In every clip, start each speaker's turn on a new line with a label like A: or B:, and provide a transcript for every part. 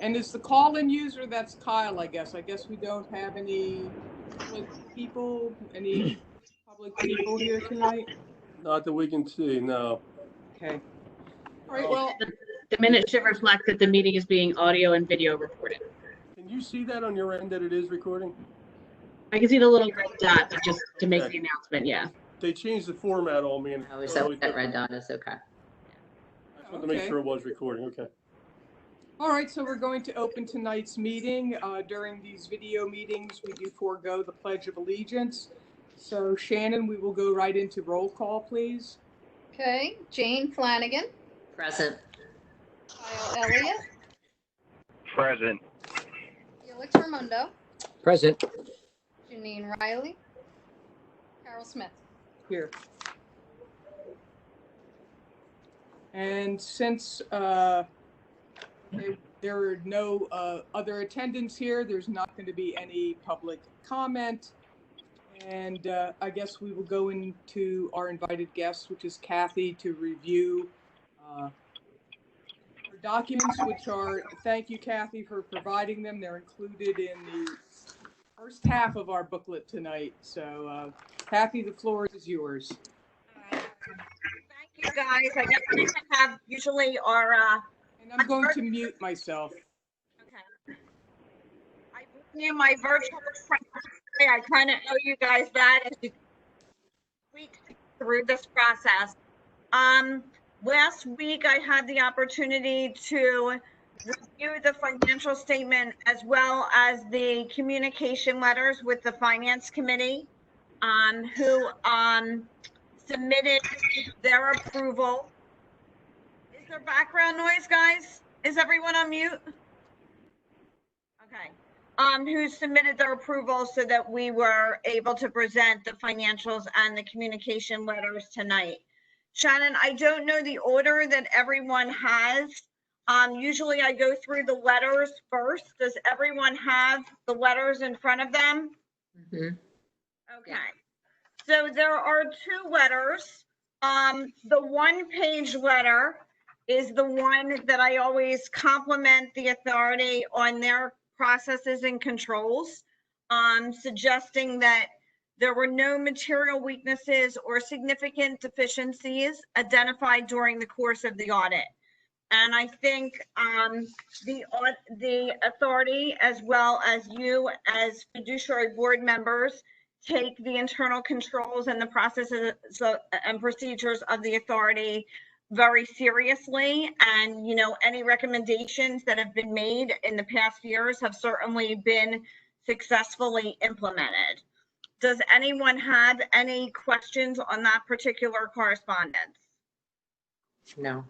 A: And is the call-in user, that's Kyle, I guess. I guess we don't have any public people here tonight?
B: Not that we can see, no.
A: Okay. All right, well,
C: The minutes should reflect that the meeting is being audio and video recorded.
B: Can you see that on your end that it is recording?
C: I can see the little red dot, but just to make the announcement, yeah.
B: They changed the format on me. And
D: Oh, is that what that red dot is? Okay.
B: I just wanted to make sure it was recording, okay.
A: all right, so we're going to open tonight's meeting. During these video meetings, we do forego the Pledge of Allegiance. So Shannon, we will go right into roll call, please.
E: Okay, Jane Flanagan,
D: Present.
E: Kyle Elliott,
F: Present.
E: Felix Raimondo,
G: Present.
E: Janine Riley, Carol Smith.
A: Here. And since there are no other attendants here, there's not going to be any public comment. And I guess we will go into our invited guests, which is Kathy, to review her documents, which are, thank you, Kathy, for providing them. They're included in the first half of our booklet tonight. So Kathy, the floor is yours.
H: Thank you, guys. I definitely have usually our
A: And I'm going to mute myself.
H: okay. I bring you my virtual friend. I kind of owe you guys that as you week through this process. Last week I had the opportunity to review the financial statement as well as the communication letters with the Finance Committee, who submitted their approval. Is there background noise, guys? Is everyone on mute? Okay. Who submitted their approval so that we were able to present the financials and the communication letters tonight. Shannon, I don't know the order that everyone has. Usually I go through the letters first. Does everyone have the letters in front of them?
D: Mm-hmm.
H: Okay. So there are two letters. The one-page letter is the one that I always compliment the authority on their processes and controls, suggesting that there were no material weaknesses or significant deficiencies identified during the course of the audit. And I think the authority, as well as you as fiduciary board members, take the internal controls and the processes and procedures of the authority very seriously. And, you know, any recommendations that have been made in the past years have certainly been successfully implemented. Does anyone have any questions on that particular correspondence?
D: No.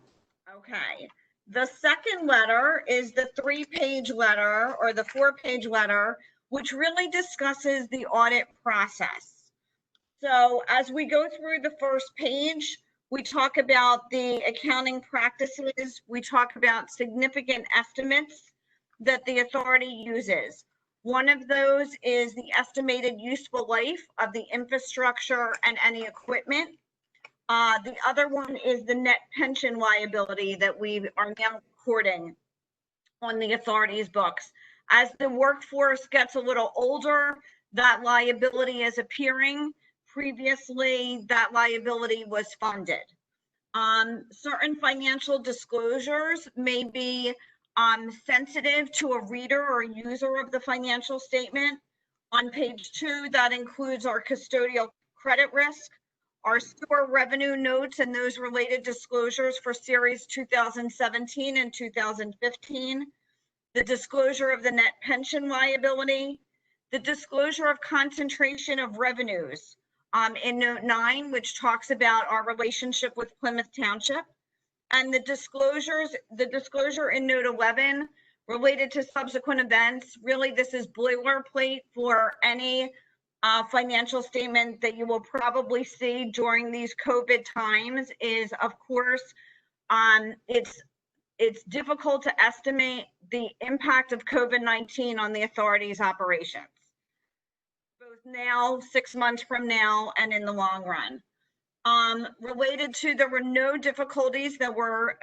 H: Okay. The second letter is the 3-page letter or the 4-page letter, which really discusses the audit process. So as we go through the first page, we talk about the accounting practices. We talk about significant estimates that the authority uses. One of those is the estimated useful life of the infrastructure and any equipment. The other one is the net pension liability that we are now recording on the authority's books. As the workforce gets a little older, that liability is appearing. Previously, that liability was funded. Certain financial disclosures may be sensitive to a reader or user of the financial statement. On page 2, that includes our custodial credit risk, our store revenue notes and those related disclosures for series 2017 and 2015, the disclosure of the net pension liability, the disclosure of concentration of revenues in note 9, which talks about our relationship with Plymouth Township, and the disclosure in note 11 related to subsequent events. Really, this is boilerplate for any financial statement that you will probably see during these COVID times. Is, of course, it's difficult to estimate the impact of COVID-19 on the authority's operations, both now, 6 months from now, and in the long run. Related to, there were no difficulties that were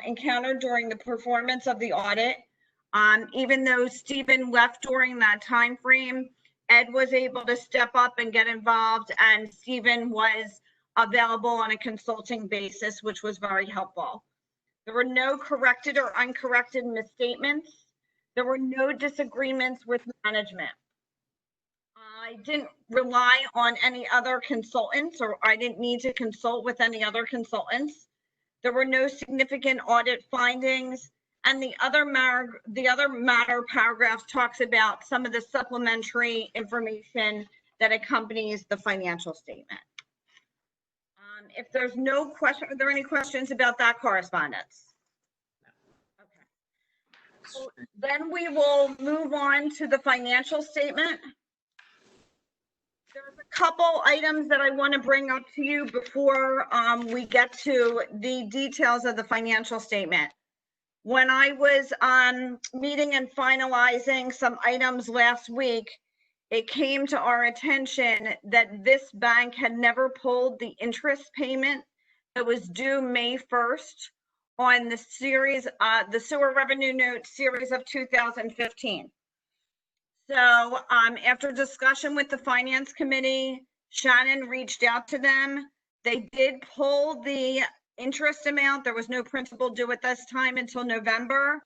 H: encountered during the performance of the audit. Even though Stephen left during that time frame, Ed was able to step up and get involved, and Stephen was available on a consulting basis, which was very helpful. There were no corrected or uncorrected misstatements. There were no disagreements with management. I didn't rely on any other consultants, or I didn't need to consult with any other consultants. There were no significant audit findings. And the other matter paragraph talks about some of the supplementary information that accompanies the financial statement. If there's no question, are there any questions about that correspondence? Okay. So then we will move on to the financial statement. There's a couple items that I want to bring up to you before we get to the details of the financial statement. When I was meeting and finalizing some items last week, it came to our attention that this bank had never pulled the interest payment that was due May 1st on the series, the sewer revenue note series of 2015. So after discussion with the finance committee, Shannon reached out to them. They did pull the interest amount. There was no principal due at this time until November.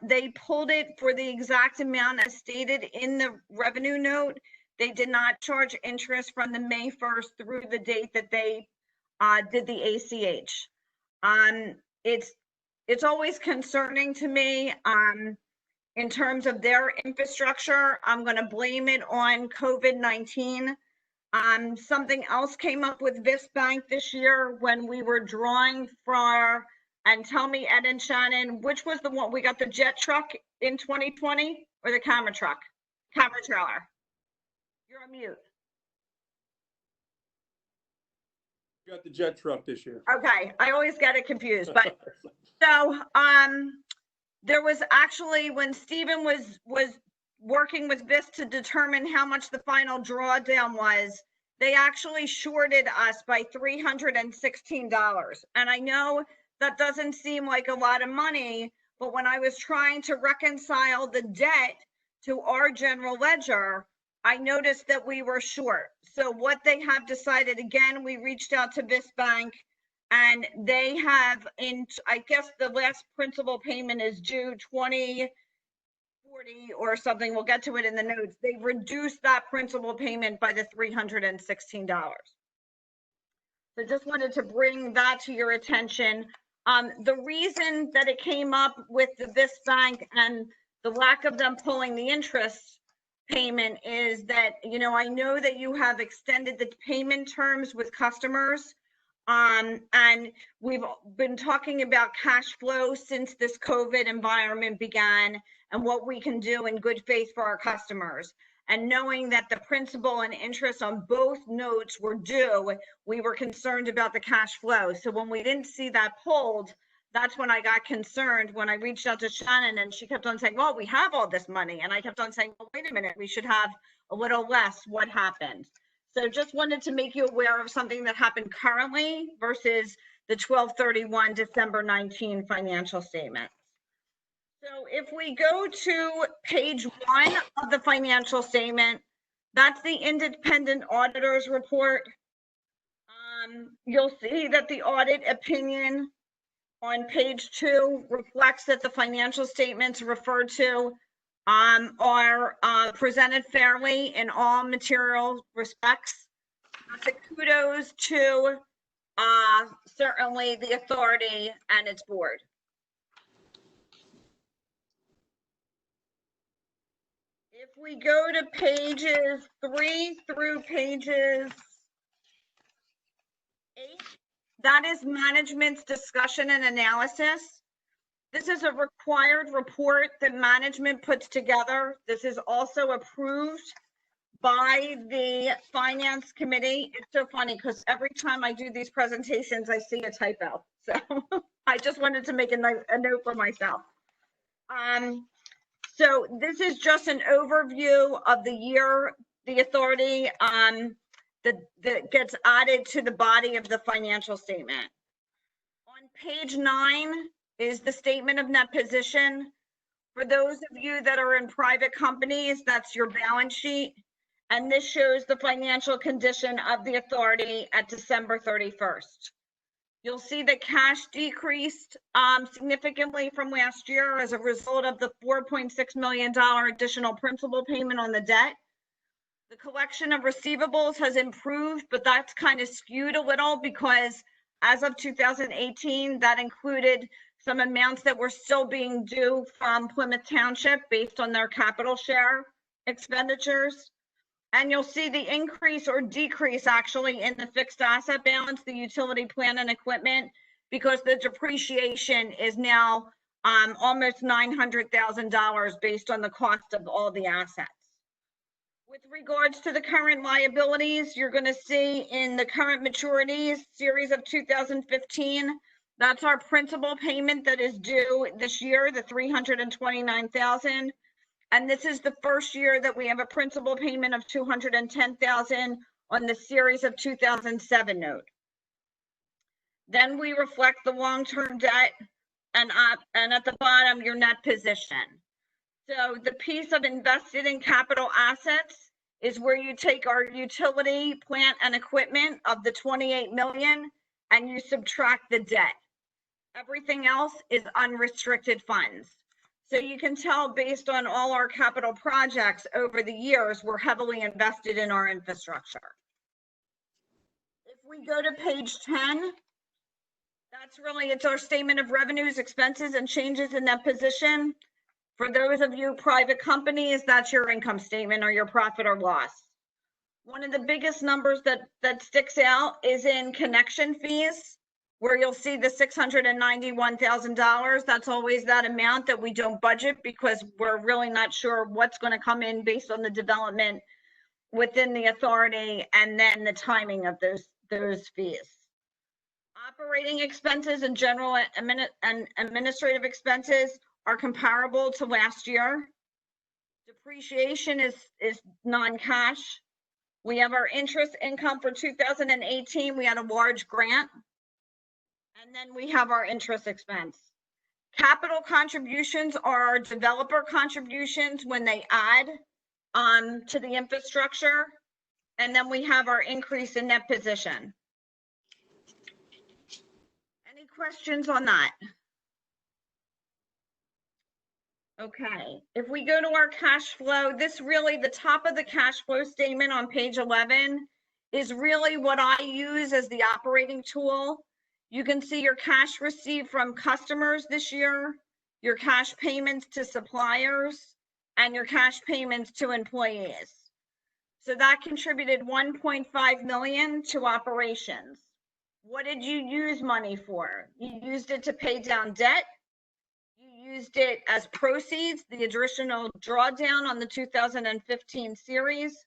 H: They pulled it for the exact amount as stated in the revenue note. They did not charge interest from the May 1st through the date that they did the ACH. It's always concerning to me in terms of their infrastructure. I'm going to blame it on COVID-19. Something else came up with this bank this year when we were drawing for, and tell me, Ed and Shannon, which was the one we got, the jet truck in 2020 or the camera truck? Camera trailer. You're on mute.
B: You got the jet truck this year.
H: Okay, I always get it confused, but so there was actually, when Stephen was working with BIS to determine how much the final drawdown was, they actually shorted us by $316. And I know that doesn't seem like a lot of money, but when I was trying to reconcile the debt to our general ledger, I noticed that we were short. So what they have decided, again, we reached out to BIS Bank, and they have, I guess the last principal payment is due 2040 or something. We'll get to it in the notes. They reduced that principal payment by the $316. So just wanted to bring that to your attention. The reason that it came up with the BIS Bank and the lack of them pulling the interest payment is that, you know, I know that you have extended the payment terms with customers. And we've been talking about cash flow since this COVID environment began and what we can do in good faith for our customers. And knowing that the principal and interest on both notes were due, we were concerned about the cash flow. So when we didn't see that pulled, that's when I got concerned when I reached out to Shannon, and she kept on saying, well, we have all this money. And I kept on saying, well, wait a minute, we should have a little less. What happened? So just wanted to make you aware of something that happened currently versus the 12/31 December 19 financial statement. So if we go to page 1 of the financial statement, that's the independent auditor's report. You'll see that the audit opinion on page 2 reflects that the financial statements referred to are presented fairly in all material respects. That's a kudos to certainly the authority and its board. If we go to pages 3 through pages 8, that is management's discussion and analysis. This is a required report that management puts together. This is also approved by the finance committee. It's so funny because every time I do these presentations, I see a typo. So I just wanted to make a note for myself. So this is just an overview of the year, the authority that gets added to the body of the financial statement. On page 9 is the statement of net position. For those of you that are in private companies, that's your balance sheet. And this shows the financial condition of the authority at December 31st. You'll see that cash decreased significantly from last year as a result of the $4.6 million additional principal payment on the debt. The collection of receivables has improved, but that's kind of skewed a little because as of 2018, that included some amounts that were still being due from Plymouth Township based on their capital share expenditures. And you'll see the increase or decrease actually in the fixed asset balance, the utility plant and equipment, because the depreciation is now almost $900,000 based on the cost of all the assets. With regards to the current liabilities, you're going to see in the current maturities series of 2015, that's our principal payment that is due this year, the $329,000. And this is the first year that we have a principal payment of $210,000 on the series of 2007 note. Then we reflect the long-term debt and at the bottom, your net position. So the piece of invested in capital assets is where you take our utility, plant, and equipment of the 28 million and you subtract the debt. Everything else is unrestricted funds. So you can tell based on all our capital projects over the years, we're heavily invested in our infrastructure. If we go to page 10, it's our statement of revenues, expenses, and changes in that position. For those of you private companies, that's your income statement or your profit or loss. One of the biggest numbers that sticks out is in connection fees, where you'll see the $691,000. That's always that amount that we don't budget because we're really not sure what's going to come in based on the development within the authority and then the timing of those fees. Operating expenses and general and administrative expenses are comparable to last year. Depreciation is non-cash. We have our interest income for 2018. We had a large grant. And then we have our interest expense. Capital contributions are our developer contributions when they add to the infrastructure. And then we have our increase in net position. Any questions on that? Okay, if we go to our cash flow, the top of the cash flow statement on page 11 is really what I use as the operating tool. You can see your cash received from customers this year, your cash payments to suppliers, and your cash payments to employees. So that contributed 1.5 million to operations. What did you use money for? You used it to pay down debt. You used it as proceeds, the additional drawdown on the 2015 series,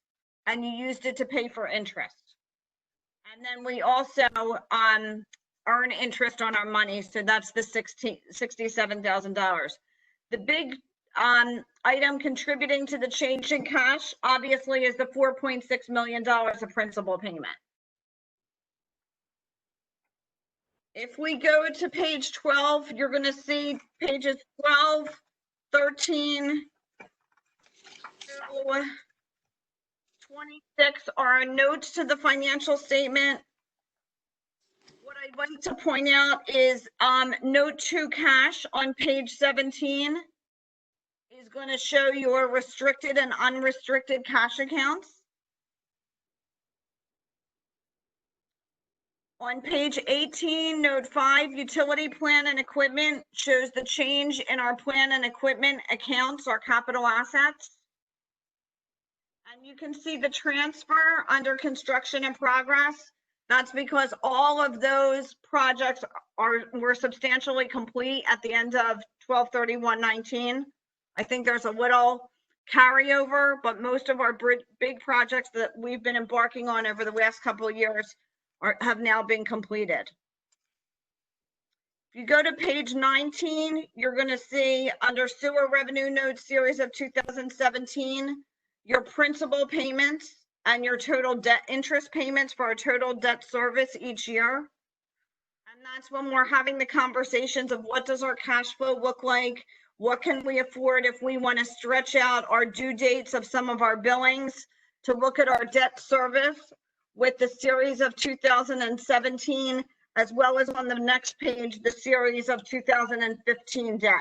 H: and you used it to pay for interest. And then we also earn interest on our money, so that's the $67,000. The big item contributing to the change in cash, obviously, is the $4.6 million of principal payment. If we go to page 12, you're going to see pages 12, 13, 26 are notes to the financial statement. What I'd like to point out is note 2 cash on page 17 is going to show your restricted and unrestricted cash accounts. On page 18, note 5, utility plant and equipment shows the change in our plant and equipment accounts, our capital assets. And you can see the transfer under construction in progress. That's because all of those projects were substantially complete at the end of 12/31/19. I think there's a little carryover, but most of our big projects that we've been embarking on over the last couple of years have now been completed. If you go to page 19, you're going to see under sewer revenue notes series of 2017, your principal payments and your total debt interest payments for our total debt service each year. And that's when we're having the conversations of what does our cash flow look like? What can we afford if we want to stretch out our due dates of some of our billings, to look at our debt service with the series of 2017, as well as on the next page, the series of 2015 debt.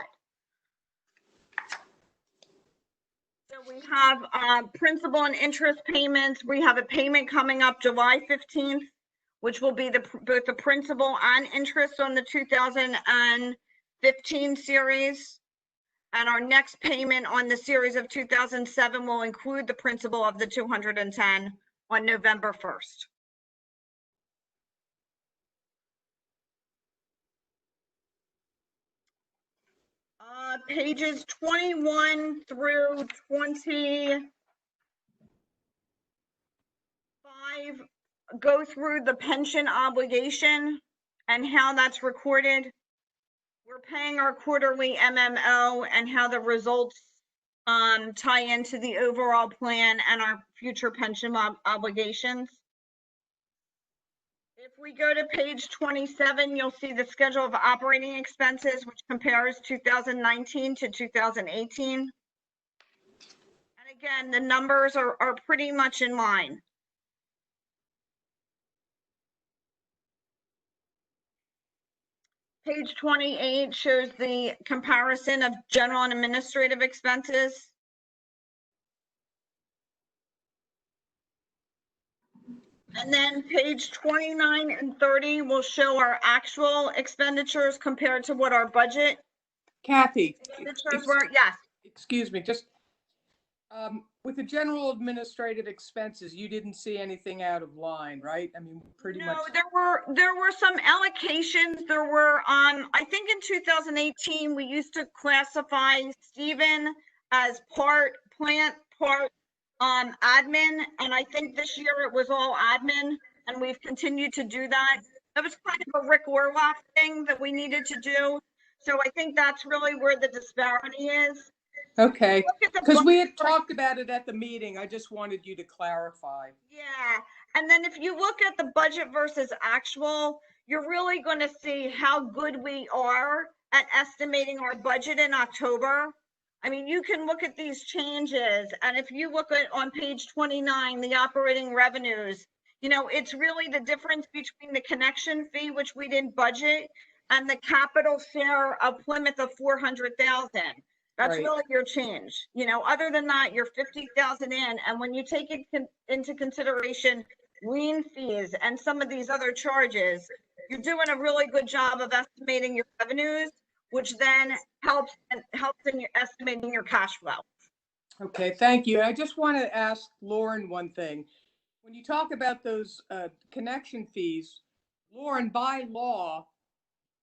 H: So we have principal and interest payments. We have a payment coming up July 15th, which will be both the principal and interest on the 2015 series. And our next payment on the series of 2007 will include the principal of the 210 on November 1st. Pages 21 through 25 go through the pension obligation and how that's recorded. We're paying our quarterly MMO and how the results tie into the overall plan and our future pension obligations. If we go to page 27, you'll see the schedule of operating expenses, which compares 2019 to 2018. And again, the numbers are pretty much in line. Page 28 shows the comparison of general and administrative expenses. And then page 29 and 30 will show our actual expenditures compared to what our budget
A: Kathy,
H: expenditures were. Yes.
A: excuse me, just with the general administrative expenses, you didn't see anything out of line, right? I mean, pretty much.
H: No, there were some allocations. There were I think in 2018 we used to classify Stephen as part plant, part admin, and I think this year it was all admin, and we've continued to do that. That was kind of a Rick Orloff thing that we needed to do. So I think that's really where the disparity is.
A: Okay, because we had talked about it at the meeting. I just wanted you to clarify.
H: Yeah, and then if you look at the budget versus actual, you're really going to see how good we are at estimating our budget in October. I mean, you can look at these changes, and if you look at on page 29, the operating revenues, you know, it's really the difference between the connection fee, which we didn't budget, and the capital share of Plymouth of 400,000. That's
A: Right.
H: really your change. You know, other than that, you're 50,000 in. And when you take it into consideration lien fees and some of these other charges, you're doing a really good job of estimating your revenues, which then helps in your estimating your cash flow.
A: Okay, thank you. I just want to ask Lauren one thing. When you talk about those connection fees, Lauren, by law,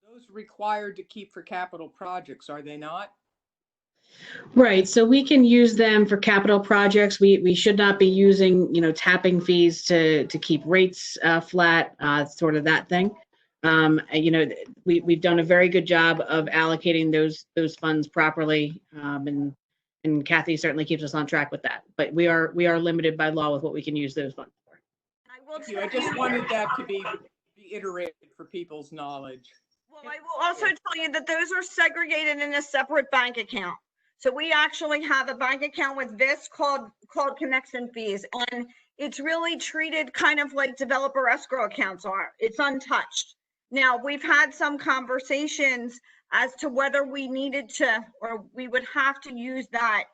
A: those are required to keep for capital projects, are they not?
C: Right, so we can use them for capital projects. We should not be using, tapping fees to keep rates flat, sort of that thing. We've done a very good job of allocating those funds properly, and Kathy certainly keeps us on track with that. But we are limited by law with what we can use those funds for.
A: Thank you. I just wanted that to be reiterated for people's knowledge.
H: Well, I will also tell you that those are segregated in a separate bank account. So we actually have a bank account with this called connection fees, and it's really treated kind of like developer escrow accounts are. It's untouched. Now, we've had some conversations as to whether we needed to, or we would have to use that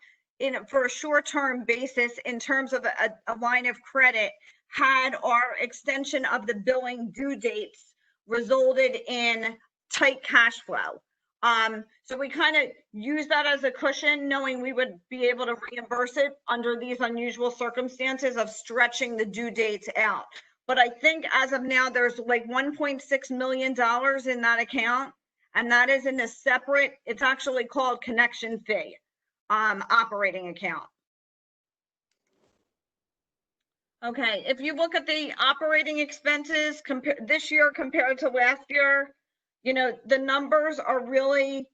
H: for a short-term basis in terms of a line of credit had our extension of the billing due dates resulted in tight cash flow. So we kind of use that as a cushion, knowing we would be able to reimburse it under these unusual circumstances of stretching the due dates out. But I think as of now, there's like $1.6 million in that account, and that is in a separate, it's actually called connection fee, operating account. Okay, if you look at the operating expenses this year compared to last year, the numbers are really,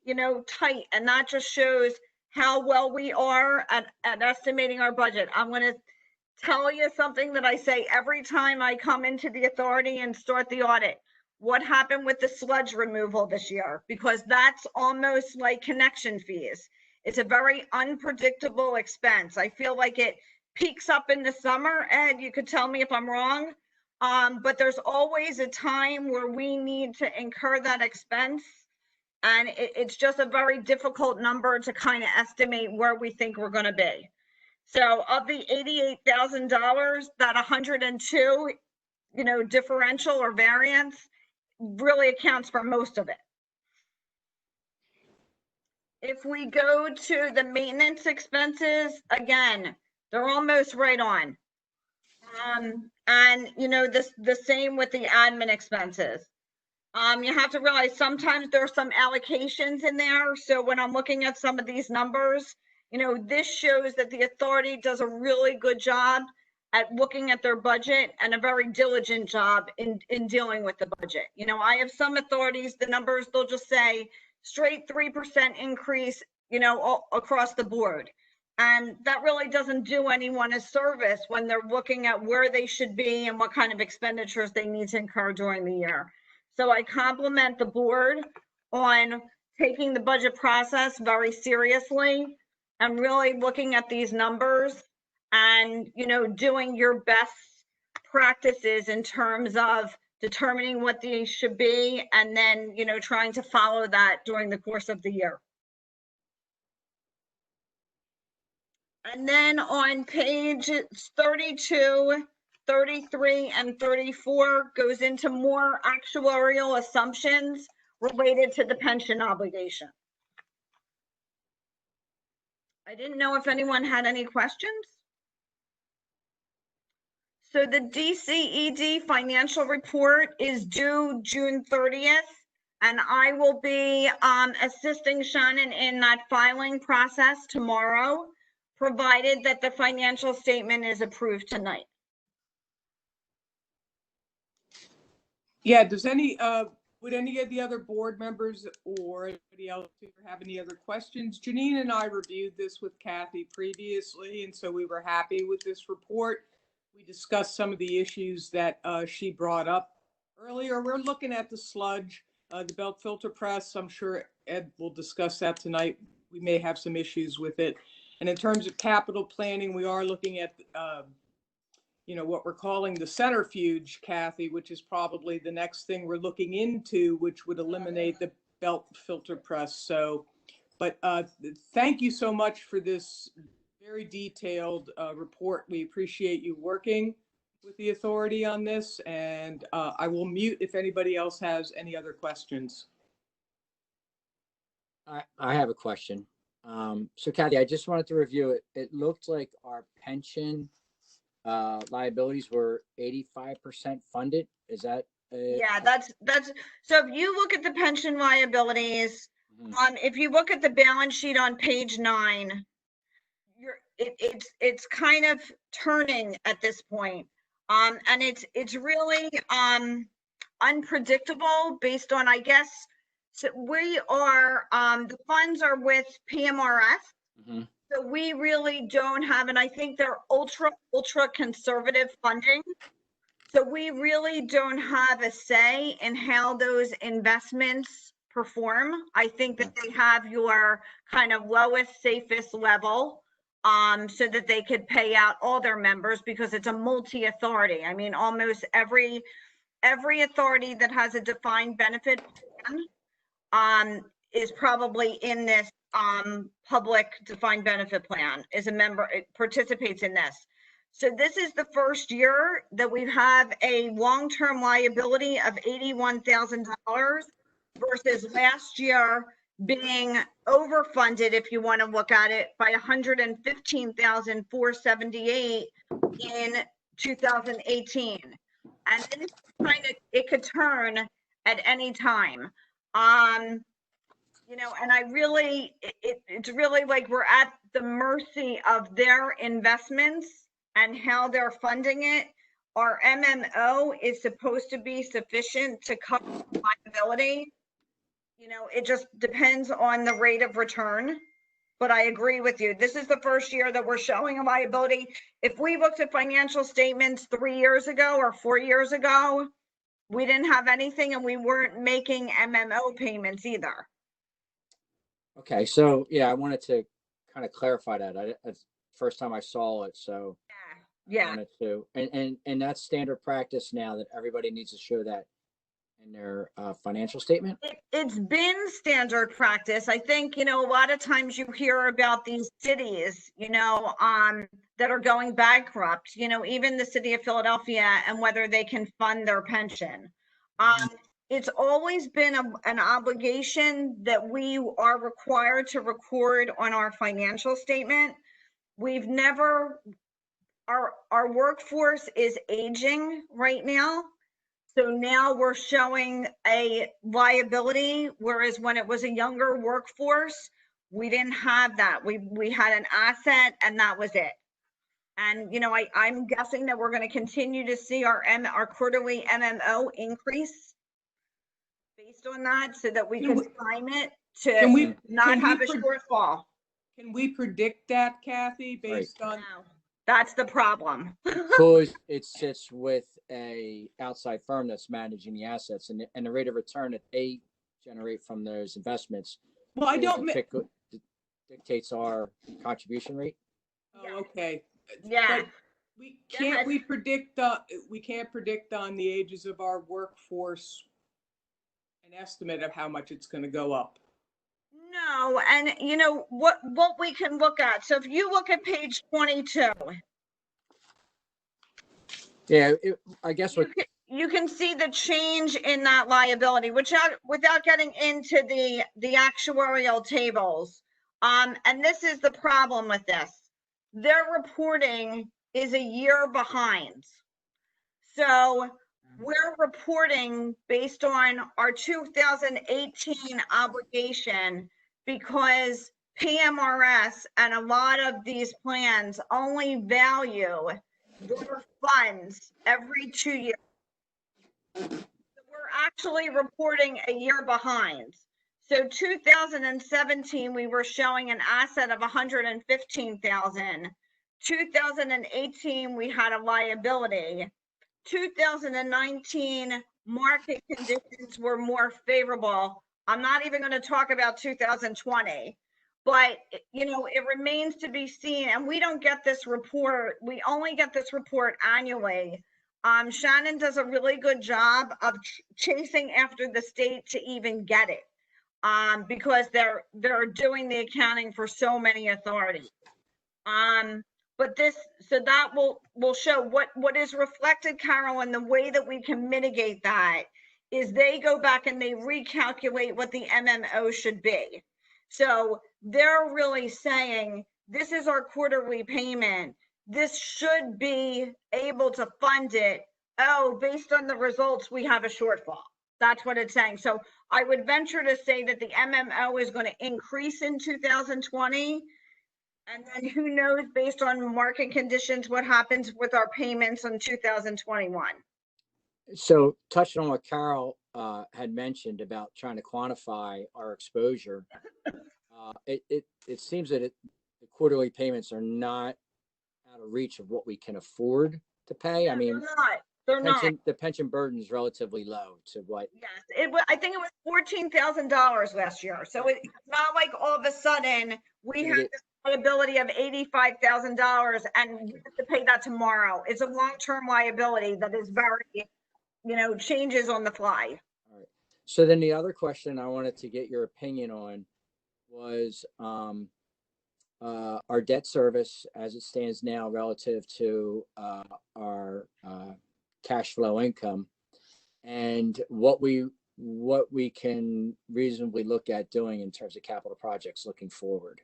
H: tight, and that just shows how well we are at estimating our budget. I'm going to tell you something that I say every time I come into the authority and start the audit. what happened with the sludge removal this year, because that's almost like connection fees. It's a very unpredictable expense. I feel like it peaks up in the summer. Ed, you could tell me if I'm wrong. But there's always a time where we need to incur that expense. And it's just a very difficult number to kind of estimate where we think we're going to be. So of the $88,000, that 102, differential or variance really accounts for most of it. If we go to the maintenance expenses, again, they're almost right on. And the same with the admin expenses. You have to realize sometimes there's some allocations in there. So when I'm looking at some of these numbers, this shows that the authority does a really good job at looking at their budget and a very diligent job in dealing with the budget. I have some authorities, the numbers, they'll just say straight 3% increase, across the board. And that really doesn't do anyone a service when they're looking at where they should be and what kind of expenditures they need to incur during the year. So I compliment the board on taking the budget process very seriously and really looking at these numbers and, doing your best practices in terms of determining what these should be and then, trying to follow that during the course of the year. And then on page 32, 33, and 34 goes into more actuarial assumptions related to the pension obligation. I didn't know if anyone had any questions. So the DCED financial report is due June 30th, and I will be assisting Shannon in that filing process tomorrow, provided that the financial statement is approved tonight.
A: Yeah, would any of the other board members or anybody else here have any other questions? Janine and I reviewed this with Kathy previously, and so we were happy with this report. We discussed some of the issues that she brought up earlier. We're looking at the sludge, the belt filter press. I'm sure Ed will discuss that tonight. We may have some issues with it. And in terms of capital planning, we are looking at what we're calling the centrifuge, Kathy, which is probably the next thing we're looking into, which would eliminate the belt filter press. So, but thank you so much for this very detailed report. We appreciate you working with the authority on this, and I will mute if anybody else has any other questions.
G: I have a question. So Kathy, I just wanted to review it. It looked like our pension liabilities were 85% funded. Is that
H: yeah, that's so if you look at the pension liabilities, if you look at the balance sheet on page 9, it's kind of turning at this point. And it's really unpredictable based on, I guess, so we are the funds are with PMRF. So we really don't have, and I think they're ultra conservative funding. So we really don't have a say in how those investments perform. I think that they have your kind of lowest, safest level so that they could pay out all their members because it's a multi-authority. I mean, almost every authority that has a defined benefit plan is probably in this public defined benefit plan, is a member, it participates in this. So this is the first year that we have a long-term liability of $81,000 versus last year being overfunded, if you want to look at it, by $115,478 in 2018. And then it could turn at any time. And I really, it's really like we're at the mercy of their investments and how they're funding it. Our MMO is supposed to be sufficient to cover liability. It just depends on the rate of return. But I agree with you. This is the first year that we're showing a liability. If we looked at financial statements 3 years ago or 4 years ago, We didn't have anything and we weren't making MMO payments either.
G: Okay, so yeah, I wanted to kind of clarify that. It's the first time I saw it, so I
H: Yeah.
G: wanted to, and that's standard practice now that everybody needs to show that in their financial statement.
H: It's been standard practice. I think, a lot of times you hear about these cities, that are going bankrupt, even the city of Philadelphia, and whether they can fund their pension. It's always been an obligation that we are required to record on our financial statement. We've never, our workforce is aging right now. So now we're showing a liability, whereas when it was a younger workforce, we didn't have that. We had an asset and that was it. And, I'm guessing that we're going to continue to see our quarterly MMO increase based on that, so that we can time it to not have a shortfall.
A: Can we predict that, Kathy, based on?
H: No, that's the problem.
G: Because it sits with a outside firm that's managing the assets, and the rate of return that they generate from those investments.
A: Well, I don't.
G: Dictates our contribution rate.
A: Oh, okay.
H: Yeah.
A: But we predict we can't predict on the ages of our workforce an estimate of how much it's going to go up.
H: No, and what we can look at. So if you look at page 22.
G: Yeah, I guess what
H: you can see the change in that liability, which without getting into the actuarial tables. And this is the problem with this. Their reporting is a year behind. So we're reporting based on our 2018 obligation, because PMRS and a lot of these plans only value their funds every 2 years. So we're actually reporting a year behind. So 2017, we were showing an asset of 115,000. 2018, we had a liability. 2019, market conditions were more favorable. I'm not even going to talk about 2020, but it remains to be seen. And we don't get this report. We only get this report annually. Shannon does a really good job of chasing after the state to even get it, because they're doing the accounting for so many authorities. But so that will show what is reflected, Carol, and the way that we can mitigate that is they go back and they recalculate what the MMO should be. So they're really saying, this is our quarterly payment. This should be able to fund it. Oh, based on the results, we have a shortfall. That's what it's saying. So I would venture to say that the MMO is going to increase in 2020. And then who knows, based on market conditions, what happens with our payments in 2021.
G: So touching on what Carol had mentioned about trying to quantify our exposure, it seems that the quarterly payments are not out of reach of what we can afford to pay. I mean,
H: they're not.
G: The pension burden is relatively low to what.
H: Yes, I think it was $14,000 last year. So it's not like all of a sudden we have this liability of $85,000 and you have to pay that tomorrow. It's a long-term liability that is very, changes on the fly.
G: All right. So then the other question I wanted to get your opinion on was our debt service as it stands now relative to our cash flow income, and what we can reasonably look at doing in terms of capital projects looking forward.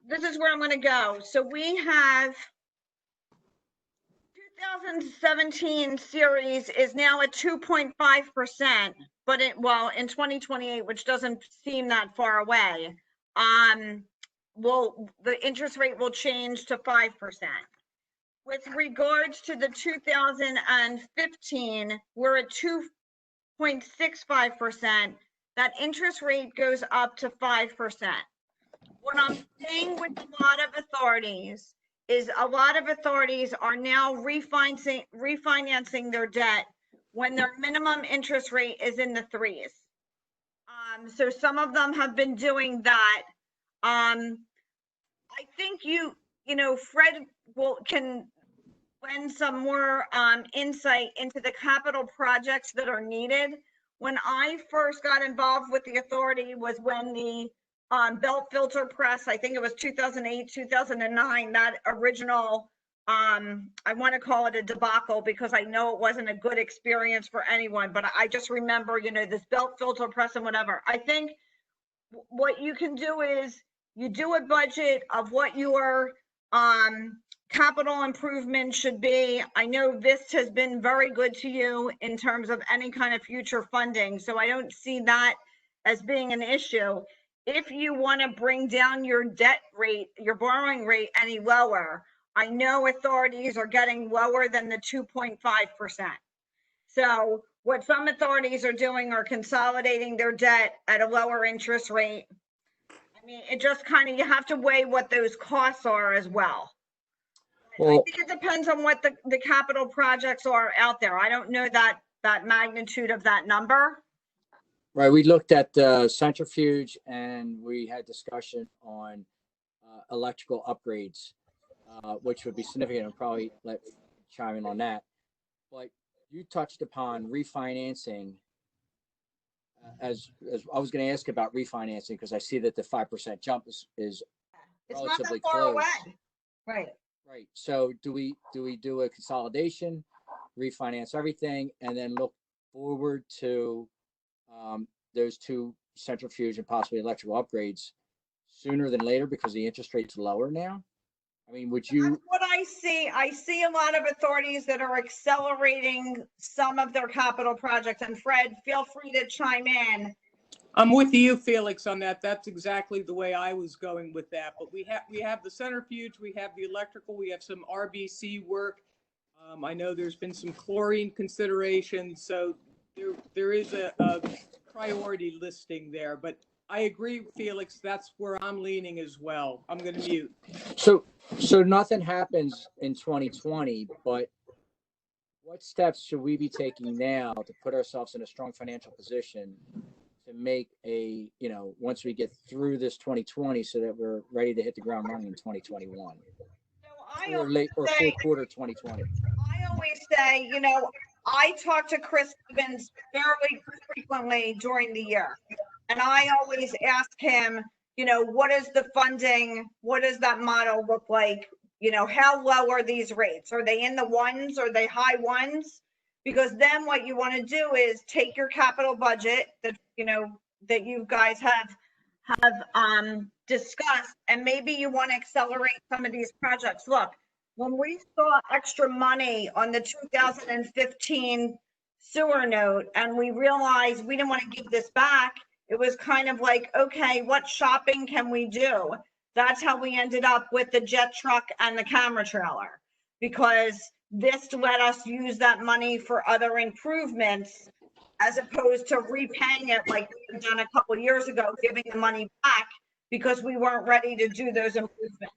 H: This is where I'm going to go. So we have 2017 series is now at 2.5%, but in 2028, which doesn't seem that far away, the interest rate will change to 5%. With regards to the 2015, we're at 2.65%. That interest rate goes up to 5%. What I'm saying with a lot of authorities is a lot of authorities are now refinancing their debt when their minimum interest rate is in the threes. So some of them have been doing that. I think Fred can lend some more insight into the capital projects that are needed. When I first got involved with the authority was when the belt filter press, I think it was 2008, 2009, that original, I want to call it a debacle because I know it wasn't a good experience for anyone, but I just remember, this belt filter press and whatever. I think what you can do is you do a budget of what your capital improvement should be. I know VIST has been very good to you in terms of any kind of future funding, so I don't see that as being an issue. If you want to bring down your debt rate, your borrowing rate any lower, I know authorities are getting lower than the 2.5%. So what some authorities are doing are consolidating their debt at a lower interest rate. I mean, it just you have to weigh what those costs are as well. I think it depends on what the capital projects are out there. I don't know that magnitude of that number.
G: Right. We looked at centrifuge and we had discussion on electrical upgrades, which would be significant, and probably let chime in on that. But you touched upon refinancing. As I was going to ask about refinancing, because I see that the 5% jump is
H: It's
G: relatively
H: not that far
G: close.
H: away. Right.
G: Right. So do we do a consolidation, refinance everything, and then look forward to those two centrifuge and possibly electrical upgrades sooner than later because the interest rate's lower now? I mean, would you?
H: That's what I see. I see a lot of authorities that are accelerating some of their capital projects. And Fred, feel free to chime in.
A: I'm with you, Felix, on that. That's exactly the way I was going with that. But we have the centrifuge, we have the electrical, we have some RBC work. I know there's been some chlorine considerations, so there is a priority listing there. But I agree, Felix, that's where I'm leaning as well. I'm going to mute.
G: So nothing happens in 2020, but what steps should we be taking now to put ourselves in a strong financial position to make once we get through this 2020 so that we're ready to hit the ground running in 2021? Or fourth quarter 2020.
H: I always say, I talk to Chris Gibbons fairly frequently during the year. And I always ask him, what is the funding? What does that model look like? How low are these rates? Are they in the ones? Are they high ones? Because then what you want to do is take your capital budget that, that you guys have discussed, and maybe you want to accelerate some of these projects. Look, when we saw extra money on the 2015 sewer note and we realized we didn't want to give this back, it was kind of like, okay, what shopping can we do? That's how we ended up with the jet truck and the camera trailer, because this let us use that money for other improvements as opposed to repaying it like we've done a couple of years ago, giving the money back because we weren't ready to do those improvements.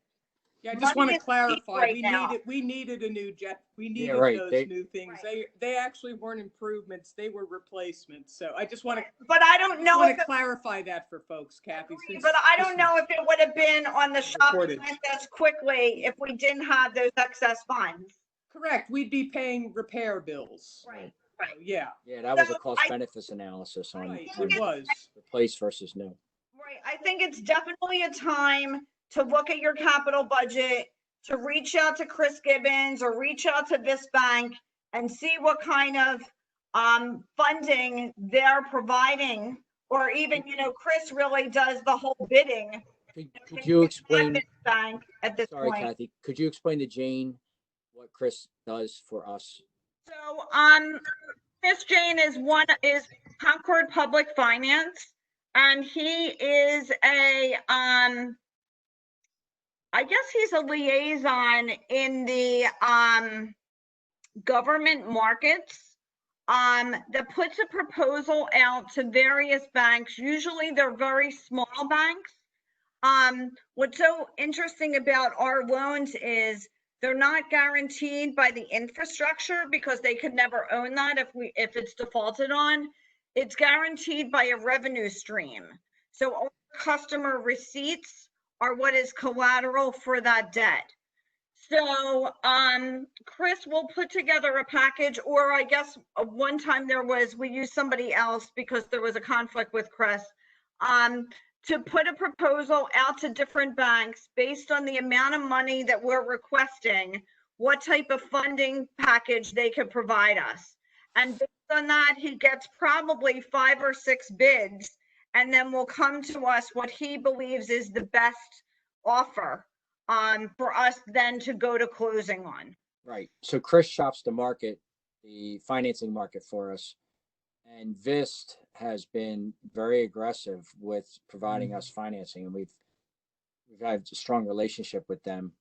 A: Yeah, I just want to clarify.
H: Right
A: we needed a new jet. We needed those new things.
H: Right.
A: They actually weren't improvements. They were replacements. So I just want to.
H: But I don't know
A: if clarify that for folks, Kathy.
H: But I don't know if it would have been on the shopping list as quickly if we didn't have those excess funds.
A: Correct. We'd be paying repair bills.
H: Right.
A: Right. Yeah.
G: Yeah, that was a cost benefits analysis on
A: it was
G: replace versus new.
H: Right. I think it's definitely a time to look at your capital budget, to reach out to Chris Gibbons or reach out to this bank and see what kind of funding they're providing, or even, Chris really does the whole bidding.
G: Could you explain,
H: bank at this
G: sorry,
H: point.
G: Kathy, could you explain to Jane what Chris does for us?
H: So, Chris Jane is Concord Public Finance, and he is I guess he's a liaison in the government markets that puts a proposal out to various banks. Usually they're very small banks What's so interesting about our loans is they're not guaranteed by the infrastructure because they could never own that if it's defaulted on. It's guaranteed by a revenue stream. So all customer receipts are what is collateral for that debt. So Chris will put together a package, or I guess one time we used somebody else because there was a conflict with Chris, to put a proposal out to different banks based on the amount of money that we're requesting, what type of funding package they could provide us. And based on that, he gets probably 5 or 6 bids, and then will come to us what he believes is the best offer for us then to go to closing on.
G: Right. So Chris shops the market, the financing market for us. And Vist has been very aggressive with providing us financing, and we've had a strong relationship with them.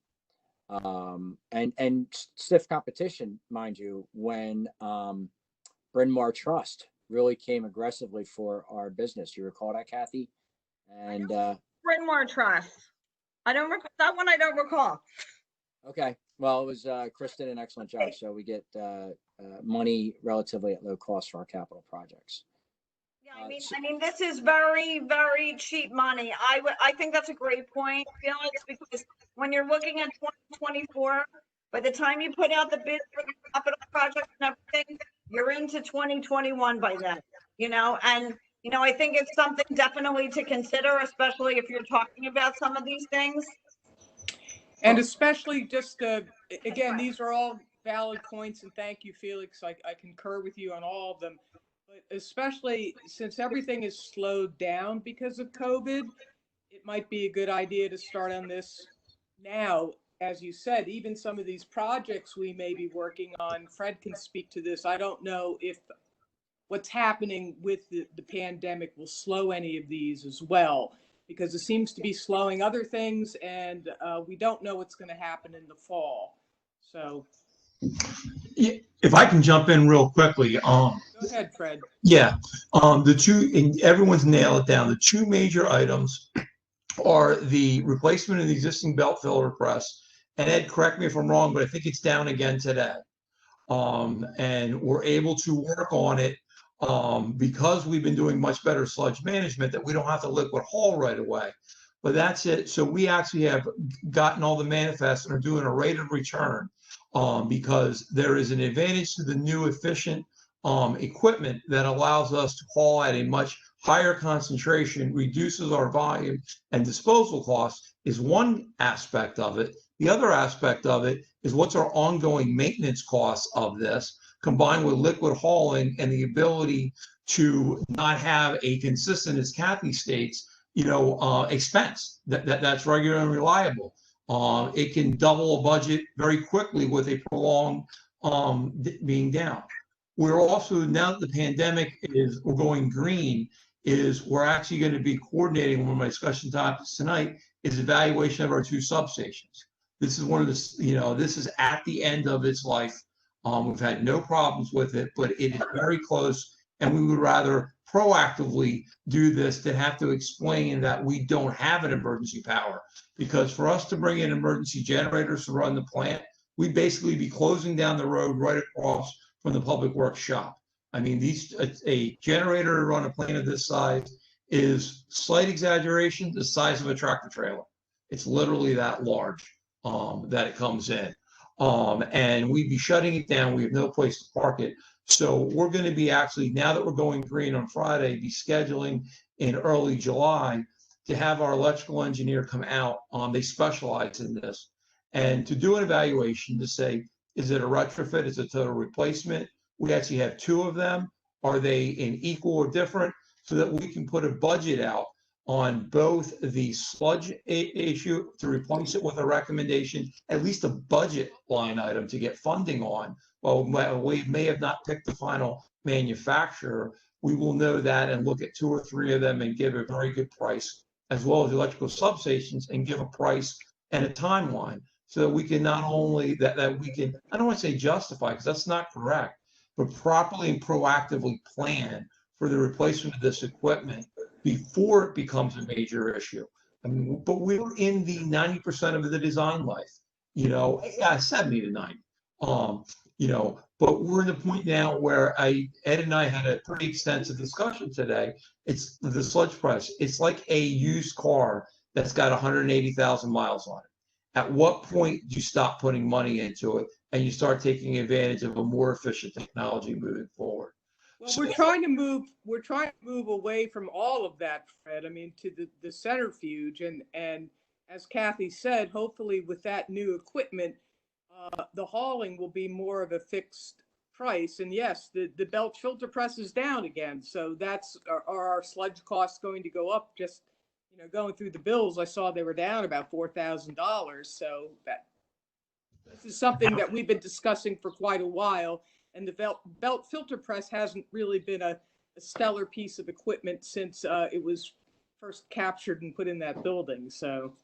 G: And stiff competition, mind you, when Bryn Mawr Trust really came aggressively for our business. You recall that, Kathy? And
H: Bryn Mawr Trust. I don't recall that one. I don't recall.
G: Okay. Well, it was Chris did an excellent job. So we get money relatively at low cost for our capital projects.
H: Yeah, I mean, this is very, very cheap money. I think that's a great point, Felix, because when you're looking at 2024, by the time you put out the bid for the capital project and everything, you're into 2021 by then, and I think it's something definitely to consider, especially if you're talking about some of these things.
A: And especially just, again, these are all valid points, and thank you, Felix. I concur with you on all of them. But especially since everything is slowed down because of COVID, it might be a good idea to start on this now. As you said, even some of these projects we may be working on, Fred can speak to this. I don't know if what's happening with the pandemic will slow any of these as well, because it seems to be slowing other things, and we don't know what's going to happen in the fall. So,
I: if I can jump in real quickly,
A: go ahead, Fred.
I: Yeah, the two, and everyone's nailed it down. The two major items are the replacement of the existing belt filler press. And Ed, correct me if I'm wrong, but I think it's down again today. And we're able to work on it because we've been doing much better sludge management, that we don't have to liquid haul right away. But that's it. So we actually have gotten all the manifests and are doing a rate of return because there is an advantage to the new efficient equipment that allows us to haul at a much higher concentration, reduces our volume and disposal costs, is one aspect of it. The other aspect of it is what's our ongoing maintenance costs of this, combined with liquid hauling and the ability to not have a consistent, as Kathy states, expense that's regular and reliable. It can double a budget very quickly with a prolonged being down. We're also, now that the pandemic we're going green, we're actually going to be coordinating, one of my discussion topics tonight is evaluation of our 2 substations. This is one of the, this is at the end of its life. We've had no problems with it, but it is very close, and we would rather proactively do this than have to explain that we don't have an emergency power. Because for us to bring in emergency generators to run the plant, we'd basically be closing down the road right across from the public works shop. I mean, a generator to run a plant of this size is, slight exaggeration, the size of a tractor trailer. It's literally that large that it comes in. And we'd be shutting it down. We have no place to park it. So we're going to be actually, now that we're going green on Friday, be scheduling in early July to have our electrical engineer come out. They specialize in this, and to do an evaluation to say, is it a retrofit? Is it a total replacement? We actually have 2 of them. Are they in equal or different? So that we can put a budget out on both the sludge issue to replace it with a recommendation, at least a budget line item to get funding on. Well, we may have not picked the final manufacturer. We will know that and look at 2 or 3 of them and give a very good price, as well as electrical substations, and give a price and a timeline, so that we can not only that we can, I don't want to say justify, because that's not correct, but properly and proactively plan for the replacement of this equipment before it becomes a major issue. I mean, but we're in the 90% of the design life, 70 to 90. But we're in the point now where Ed and I had a pretty extensive discussion today. It's the sludge press. It's like a used car that's got 180,000 miles on it. At what point do you stop putting money into it and you start taking advantage of a more efficient technology moving forward?
A: Well, we're trying to move away from all of that, Fred. I mean, to the centrifuge, and as Kathy said, hopefully with that new equipment, the hauling will be more of a fixed price. And yes, the belt filter press is down again, so are our sludge costs going to go up? Just going through the bills, I saw they were down about $4,000. So this is something that we've been discussing for quite a while. And the belt filter press hasn't really been a stellar piece of equipment since it was first captured and put in that building. So,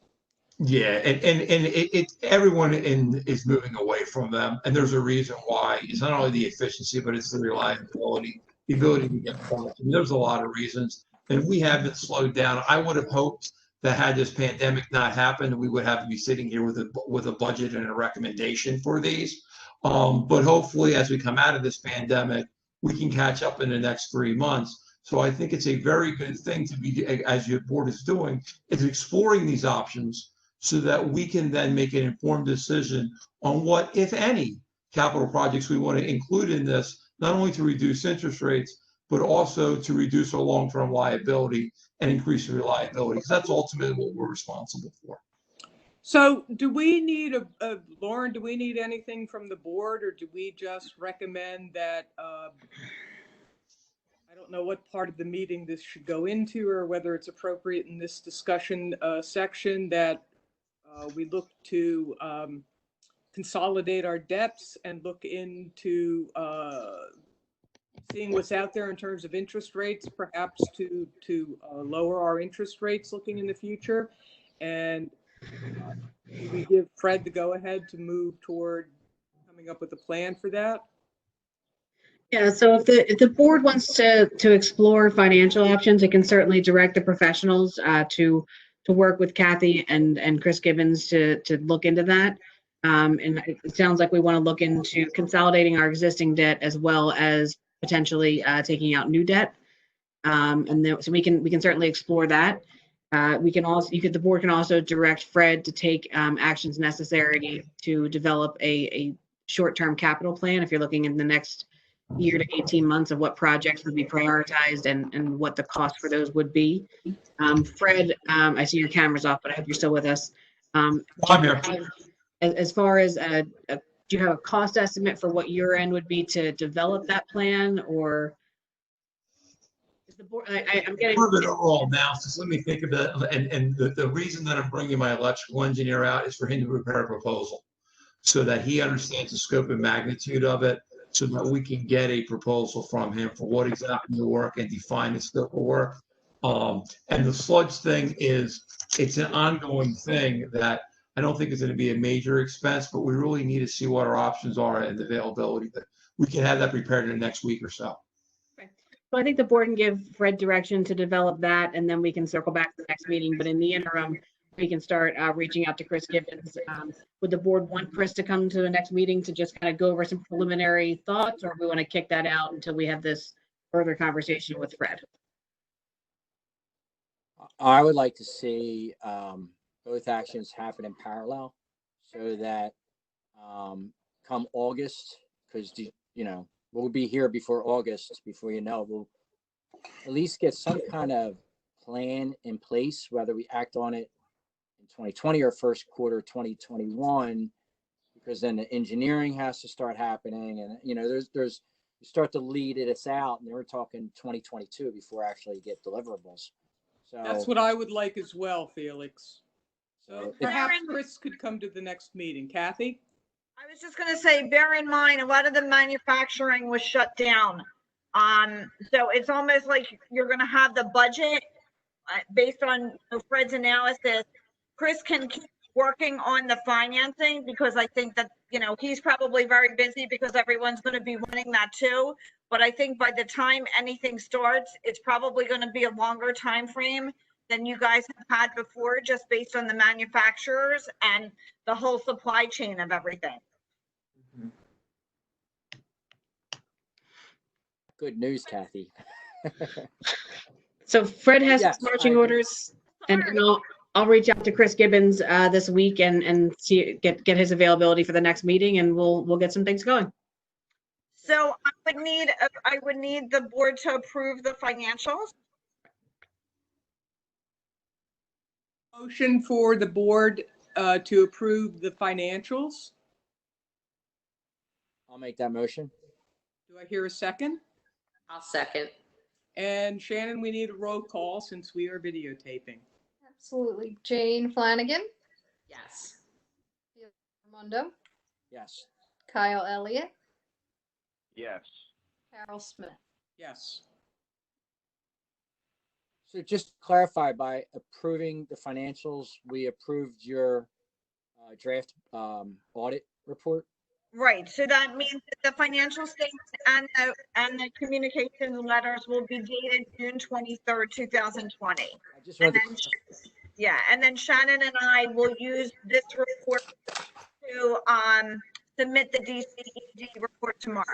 I: yeah, and everyone is moving away from them, and there's a reason why. It's not only the efficiency, but it's the reliability, the ability to get parts. I mean, there's a lot of reasons, and we have been slowed down. I would have hoped that had this pandemic not happened, we would have to be sitting here with a budget and a recommendation for these. But hopefully, as we come out of this pandemic, we can catch up in the next 3 months. So I think it's a very good thing to be, as your board is doing, is exploring these options so that we can then make an informed decision on what, if any, capital projects we want to include in this, not only to reduce interest rates, but also to reduce our long-term liability and increase the reliability, because that's ultimately what we're responsible for.
A: So do we need Lauren, do we need anything from the board, or do we just recommend that, I don't know what part of the meeting this should go into or whether it's appropriate in this discussion section, that we look to consolidate our debts and look into seeing what's out there in terms of interest rates, perhaps to lower our interest rates looking in the future, and we give Fred the go-ahead to move toward coming up with a plan for that?
C: Yeah, so if the board wants to explore financial options, it can certainly direct the professionals to work with Kathy and Chris Gibbons to look into that. And it sounds like we want to look into consolidating our existing debt as well as potentially taking out new debt. And then, so we can certainly explore that. We can also, the board can also direct Fred to take actions necessary to develop a short-term capital plan if you're looking in the next year to 18 months of what projects would be prioritized and what the cost for those would be. Fred, I see your camera's off, but I hope you're still with us.
I: I'm here.
C: As far as, do you have a cost estimate for what your end would be to develop that plan, or is the board, I'm getting
I: Part of an overall analysis. Let me think about it. And the reason that I'm bringing my electrical engineer out is for him to prepare a proposal so that he understands the scope and magnitude of it, so that we can get a proposal from him for what exactly the work and define the scope of work. And the sludge thing it's an ongoing thing that I don't think is going to be a major expense, but we really need to see what our options are and the availability. But we can have that prepared in the next week or so.
C: So I think the board can give Fred direction to develop that, and then we can circle back to the next meeting. But in the interim, we can start reaching out to Chris Gibbons. Would the board want Chris to come to the next meeting to just kind of go over some preliminary thoughts, or do we want to kick that out until we have this further conversation with Fred?
G: I would like to see both actions happen in parallel, so that come August, because we'll be here before August, before we'll at least get some kind of plan in place, whether we act on it in 2020 or first quarter 2021, because then the engineering has to start happening, and there's you start to lead us out, and then we're talking 2022 before actually get deliverables. So
A: That's what I would like as well, Felix. So perhaps Chris could come to the next meeting. Kathy?
H: I was just going to say, bear in mind, a lot of the manufacturing was shut down. So it's almost like you're going to have the budget based on Fred's analysis. Chris can keep working on the financing, because I think that, he's probably very busy because everyone's going to be wanting that too. But I think by the time anything starts, it's probably going to be a longer time frame than you guys have had before, just based on the manufacturers and the whole supply chain of everything.
G: Good news, Kathy.
C: So Fred has
G: Yes,
C: his marching
G: I-
C: orders, and I'll reach out to Chris Gibbons this week and see get his availability for the next meeting, and we'll get some things going.
H: So I would need the board to approve the financials.
A: Motion for the board to approve the financials.
G: I'll make that motion.
A: Do I hear a second?
D: I'll second.
A: And Shannon, we need a roll call since we are videotaping.
E: Absolutely. Jane Flanagan,
D: Yes.
E: Raimondo,
G: Yes.
E: Kyle Elliott,
F: Yes.
E: Carol Smith.
A: Yes.
G: So just to clarify, by approving the financials, we approved your draft audit report?
H: Right, so that means that the financial statements and the communication letters will be dated June 23rd, 2020.
G: I just
H: And
G: wanted
H: then,
G: to,
H: yeah, and then Shannon and I will use this report to submit the DCED report tomorrow.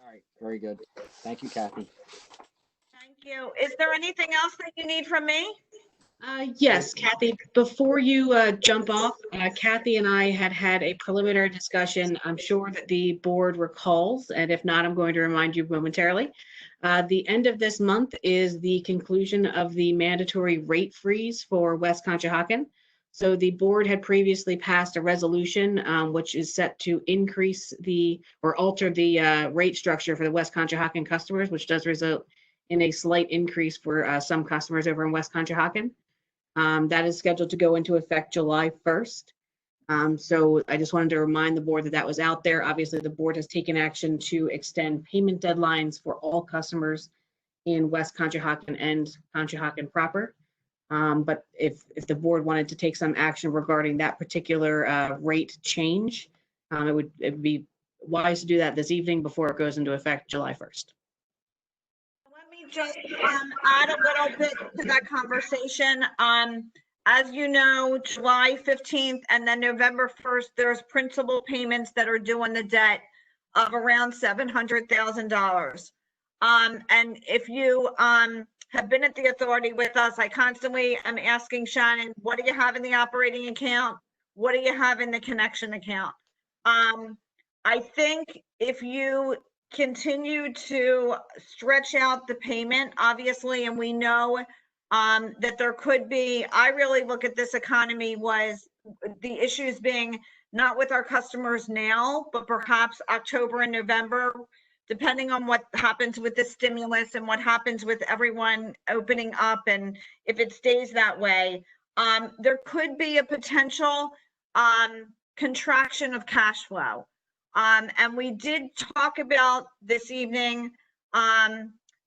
G: all right, very good. Thank you, Kathy.
H: Thank you. Is there anything else that you need from me?
C: Yes, Kathy, before you jump off, Kathy and I had a preliminary discussion. I'm sure that the board recalls, and if not, I'm going to remind you momentarily. The end of this month is the conclusion of the mandatory rate freeze for West Conshohocken. So the board had previously passed a resolution which is set to increase or alter the rate structure for the West Conshohocken customers, which does result in a slight increase for some customers over in West Conshohocken. That is scheduled to go into effect July 1st. So I just wanted to remind the board that that was out there. Obviously, the board has taken action to extend payment deadlines for all customers in West Conshohocken and Conshohocken proper. But if the board wanted to take some action regarding that particular rate change, it would be wise to do that this evening before it goes into effect July 1st.
H: Let me just add a little bit to that conversation. As you know, July 15th and then November 1st, there's principal payments that are due on the debt of around $700,000. And if you have been at the authority with us, I constantly am asking Shannon, what do you have in the operating account? What do you have in the connection account? I think if you continue to stretch out the payment, obviously, and we know that there could be, I really look at this economy was the issues being not with our customers now, but perhaps October and November, depending on what happens with the stimulus and what happens with everyone opening up, and if it stays that way, there could be a potential contraction of cash flow. And we did talk about this evening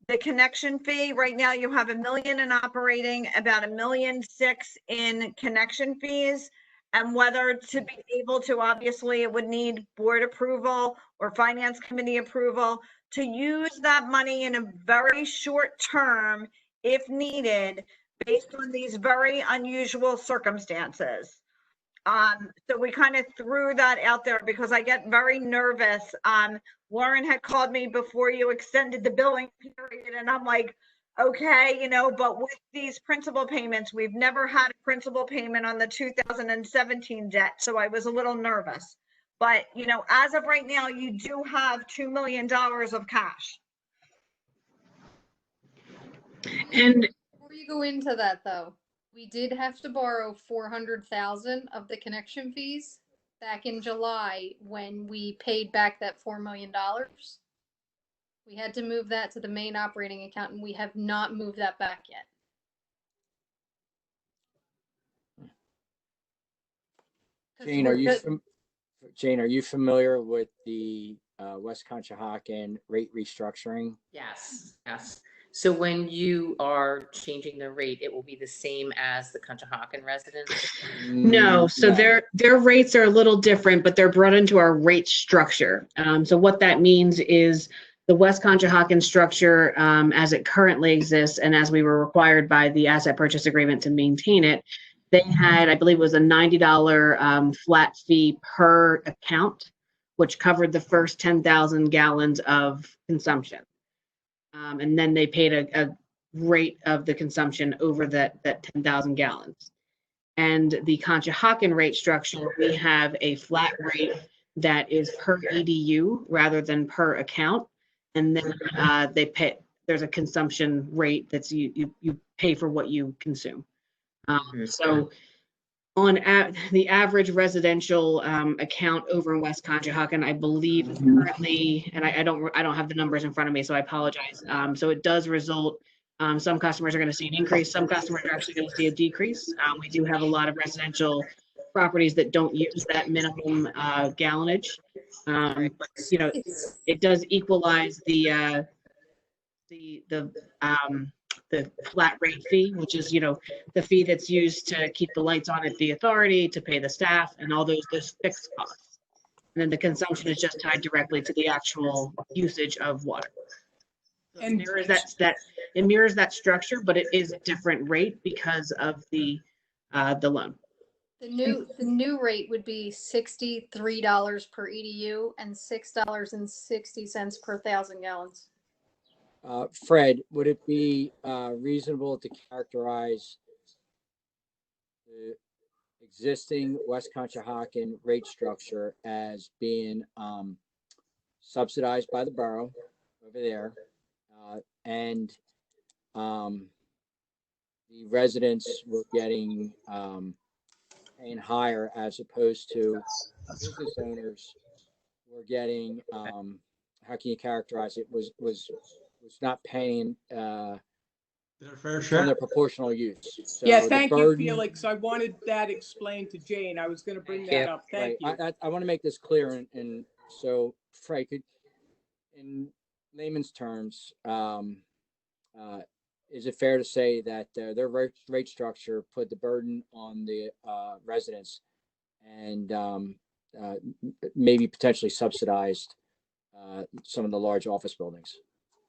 H: the connection fee. Right now you have $1 million in operating, about $1.6 million in connection fees, and whether to be able to, obviously it would need board approval or finance committee approval to use that money in a very short term if needed based on these very unusual circumstances. So we kind of threw that out there because I get very nervous. Lauren had called me before you extended the billing period, and I'm like, okay, you know, but with these principal payments, we've never had a principal payment on the 2017 debt, so I was a little nervous. But, you know, as of right now, you do have $2 million of cash.
C: And
E: Before you go into that though, we did have to borrow 400,000 of the connection fees back in July when we paid back that $4 million. We had to move that to the main operating account, and we have not moved that back yet.
G: Jane, are you familiar with the West Conshohocken rate restructuring?
D: Yes, yes. So when you are changing the rate, it will be the same as the Conshohocken residents?
C: no, so
G: No.
C: their rates are a little different, but they're brought into our rate structure. So what that means is the West Conshohocken structure, as it currently exists and as we were required by the asset purchase agreement to maintain it, they had, I believe it was a $90 flat fee per account, which covered the first 10,000 gallons of consumption. And then they paid a rate of the consumption over that 10,000 gallons. And the Conshohocken rate structure, we have a flat rate that is per EDU rather than per account. And then there's a consumption rate that's you pay for what you consume. So on the average residential account over in West Conshohocken, I believe is currently, and I don't have the numbers in front of me, so I apologize. So it does result. Some customers are going to see an increase. Some customers are actually going to see a decrease. We do have a lot of residential properties that don't use that minimum gallonage. It does equalize the flat rate fee, which is, the fee that's used to keep the lights on at the authority, to pay the staff, and all those fixed costs. And then the consumption is just tied directly to the actual usage of water. And it mirrors that structure, but it is a different rate because of the loan.
E: The new rate would be $63 per EDU and $6.60 per 1,000 gallons.
G: Fred, would it be reasonable to characterize the existing West Conshohocken rate structure as being subsidized by the borough over there, and the residents were getting paying higher, as opposed to business owners were getting how can you characterize it, was not paying
I: Their fair
G: from
I: share.
G: their proportional use. So
A: Yeah,
G: the
A: thank you,
G: burden-
A: Felix. I wanted that explained to Jane. I was going to bring that up. Thank you.
G: I want to make this clear, and so Fred, could, in layman's terms, is it fair to say that their rate structure put the burden on the residents and maybe potentially subsidized some of the large office buildings?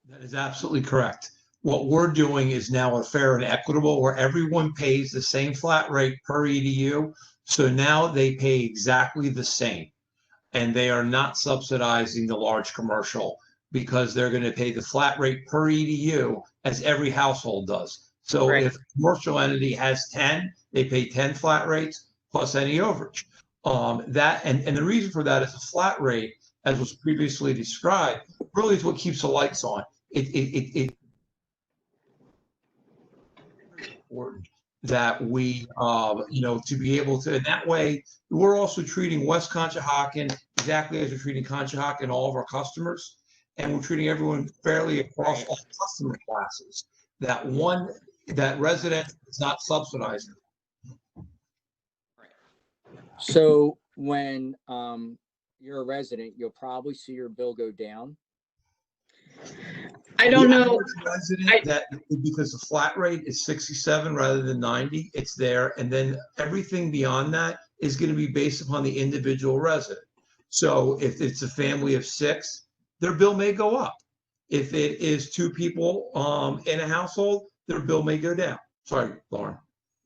I: That is absolutely correct. What we're doing is now a fair and equitable, where everyone pays the same flat rate per EDU. So now they pay exactly the same, and they are not subsidizing the large commercial, because they're going to pay the flat rate per EDU as every household does. So
D: Right.
I: if a commercial entity has 10, they pay 10 flat rates plus any overage. And the reason for that is a flat rate, as was previously described, really is what keeps the lights on. It important that we, to be able to, in that way, we're also treating West Conshohocken exactly as we're treating Conshohocken, all of our customers, and we're treating everyone fairly across all customer classes. That resident is not subsidizing.
G: So when you're a resident, you'll probably see your bill go down.
C: I don't know.
I: Resident, that because the flat rate is 67 rather than 90, it's there, and then everything beyond that is going to be based upon the individual resident. So if it's a family of 6, their bill may go up. If it is 2 people in a household, their bill may go down. Sorry, Lauren.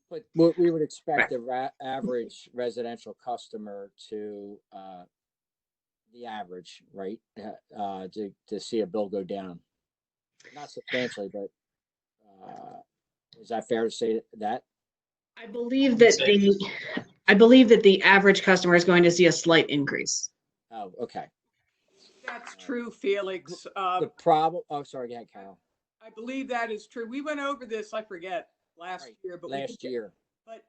G: But what we would expect the average residential customer to the average, right, to see a bill go down. Not substantially, but is that fair to say that?
C: I believe that the average customer is going to see a slight increase.
G: Oh, okay.
A: That's true, Felix.
G: The problem. Oh, sorry. Go ahead, Carol.
A: I believe that is true. We went over this, I forget, last year. But
G: last year.
A: But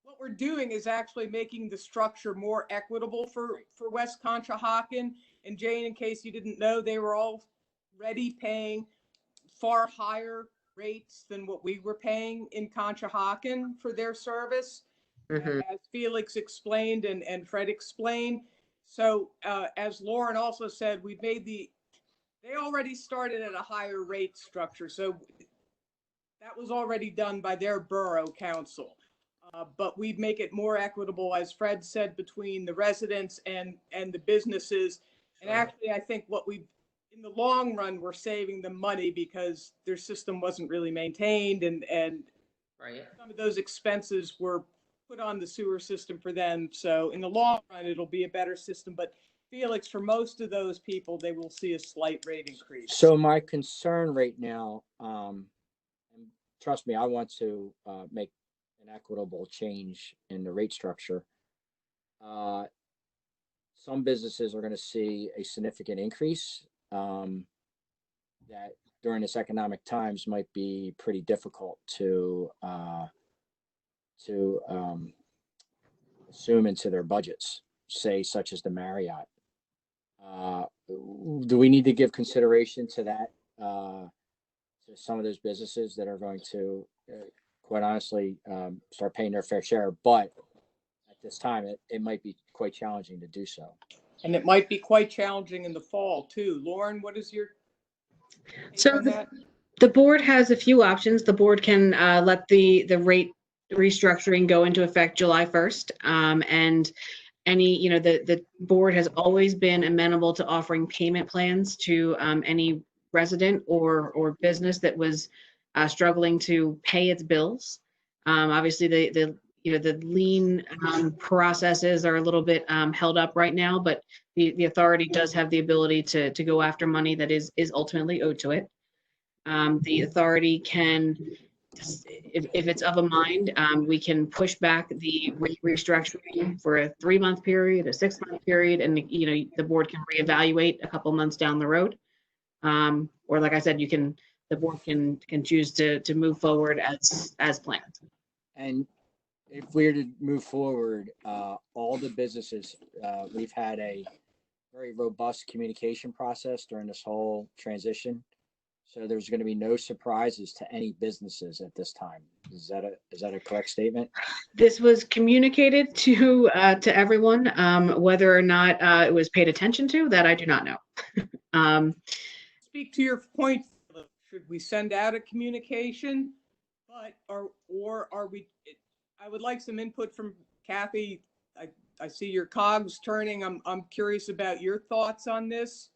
A: what we're doing is actually making the structure more equitable for West Conshohocken. And Jane, in case you didn't know, they were already paying far higher rates than what we were paying in Conshohocken for their service, as Felix explained and Fred explained. So as Lauren also said, we made they already started at a higher rate structure. So that was already done by their borough council. But we make it more equitable, as Fred said, between the residents and the businesses. And actually, I think what we've in the long run, we're saving them money because their system wasn't really maintained, and
D: Right.
A: some of those expenses were put on the sewer system for them. So in the long run, it'll be a better system. But Felix, for most of those people, they will see a slight rate increase.
G: So my concern right now, and trust me, I want to make an equitable change in the rate structure. Some businesses are going to see a significant increase that during this economic times might be pretty difficult to assume into their budgets, say such as the Marriott. Do we need to give consideration to that, to some of those businesses that are going to, quite honestly, start paying their fair share? But at this time, it might be quite challenging to do so.
A: And it might be quite challenging in the fall too. Lauren, what is your take
C: So
A: on that?
C: the board has a few options. The board can let the rate restructuring go into effect July 1st. And any, the board has always been amenable to offering payment plans to any resident or business that was struggling to pay its bills. Obviously, the lien processes are a little bit held up right now, but the authority does have the ability to go after money that is ultimately owed to it. The authority can, if it's of a mind, we can push back the restructuring for a 3-month period, a 6-month period, and the board can reevaluate a couple months down the road. Or like I said, the board can choose to move forward as planned.
G: And if we're to move forward, all the businesses, we've had a very robust communication process during this whole transition. So there's going to be no surprises to any businesses at this time. Is that a correct statement?
C: This was communicated to everyone. Whether or not it was paid attention to, that I do not know.
A: Speak to your point. Should we send out a communication? But or are we? I would like some input from Kathy. I see your cogs turning. I'm curious about your thoughts on this.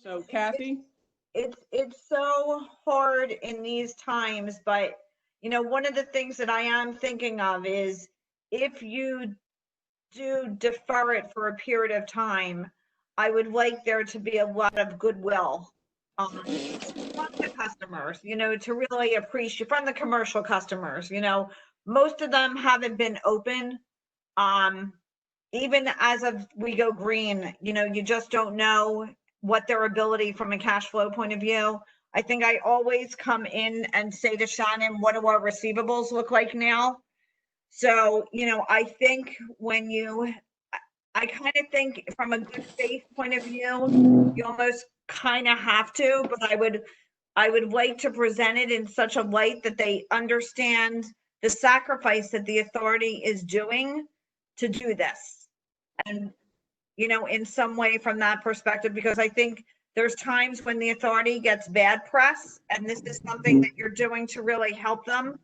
A: So Kathy?
H: It's so hard in these times, but one of the things that I am thinking of is if you do defer it for a period of time, I would like there to be a lot of goodwill from the customers, to really appreciate from the commercial customers. Most of them haven't been open. Even as of we go green, you just don't know what their ability from a cash flow point of view. I think I always come in and say to Shannon, what do our receivables look like now? So, I think I kind of think from a good faith point of view, you almost kind of have to, but I would like to present it in such a light that they understand the sacrifice that the authority is doing to do this. And in some way from that perspective, because I think there's times when the authority gets bad press, and this is something that you're doing to really help them.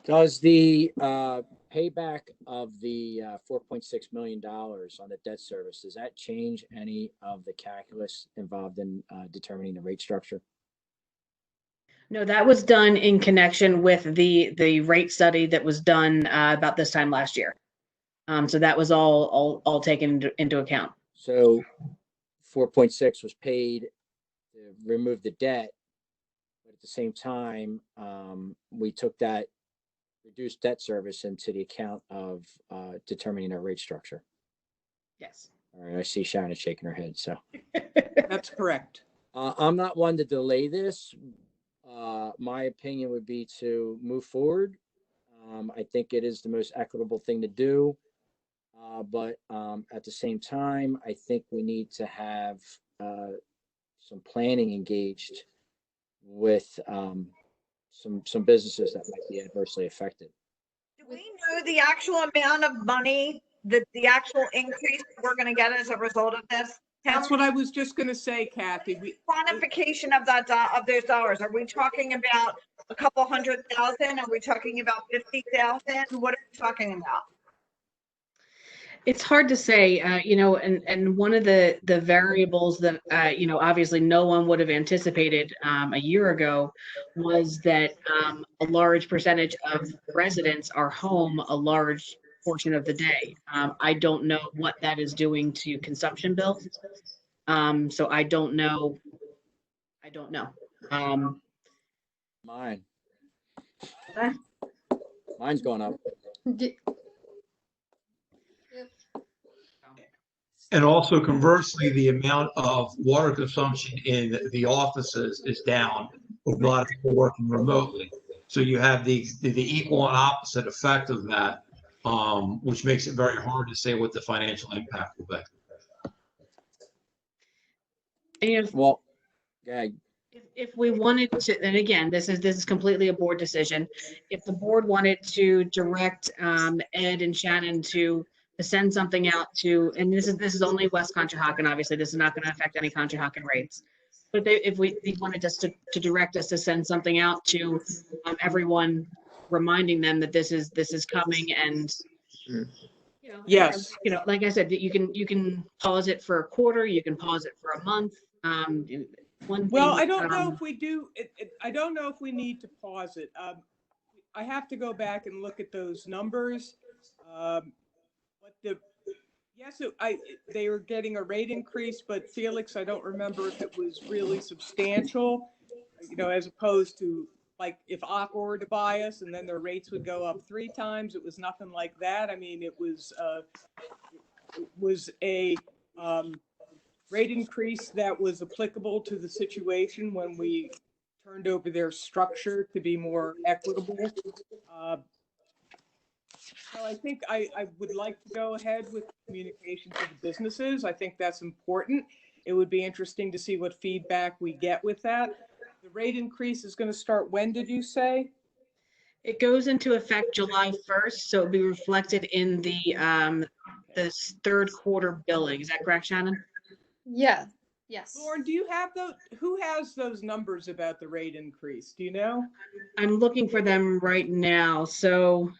G: Does the payback of the $4.6 million on the debt service, does that change any of the calculus involved in determining the rate structure?
C: No, that was done in connection with the rate study that was done about this time last year. So that was all taken into account.
G: So 4.6 was paid to remove the debt, but at the same time, we took that reduced debt service into the account of determining our rate structure.
C: Yes.
G: All right, I see Shannon shaking her head. So
A: That's correct.
G: I'm not one to delay this. My opinion would be to move forward. I think it is the most equitable thing to do. But at the same time, I think we need to have some planning engaged with some businesses that might be adversely affected.
H: Do we know the actual amount of money that the actual increase we're going to get as a result of this?
A: That's what I was just going to say, Kathy.
H: Quantification of of those dollars. Are we talking about a couple 100,000? Are we talking about 50,000? What are we talking about?
C: It's hard to say, and one of the variables that, obviously no one would have anticipated a year ago was that a large percentage of residents are home a large portion of the day. I don't know what that is doing to consumption bills. So I don't know. I don't know.
G: Mine. Mine's going up.
I: And also conversely, the amount of water consumption in the offices is down with a lot of people working remotely. So you have the equal and opposite effect of that, which makes it very hard to say what the financial impact will be.
C: And
G: Well, yeah,
C: if we wanted to, and again, this is completely a board decision. If the board wanted to direct Ed and Shannon to send something out to, and this is only West Conshohocken, obviously, this is not going to affect any Conshohocken rates. But if they wanted us to direct us to send something out to everyone, reminding them that this is coming, and
A: Yes.
C: like I said, that you can pause it for a quarter, you can pause it for a month. One
A: Well,
C: thing,
A: I don't know if we do, I don't know if we need to pause it. I have to go back and look at those numbers. But yes, they were getting a rate increase, but Felix, I don't remember if it was really substantial, as opposed to like if Aqua were to buy us and then their rates would go up 3 times. It was nothing like that. I mean, it was a rate increase that was applicable to the situation when we turned over their structure to be more equitable. So I think I would like to go ahead with communication to the businesses. I think that's important. It would be interesting to see what feedback we get with that. The rate increase is going to start when, did you say?
C: it goes into effect July 1st, so it'll be reflected in the third quarter billing. Is that correct, Shannon?
E: Yeah, yes.
A: Lauren, do you have those? Who has those numbers about the rate increase? Do you know?
C: I'm looking for them right now. So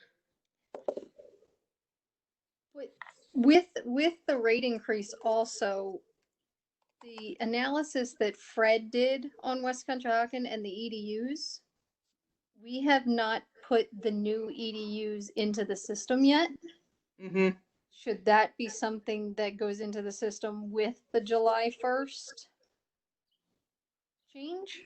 E: With the rate increase also, the analysis that Fred did on West Conshohocken and the EDUs, we have not put the new EDUs into the system yet.
A: Mm-hmm.
E: Should that be something that goes into the system with the July 1st change?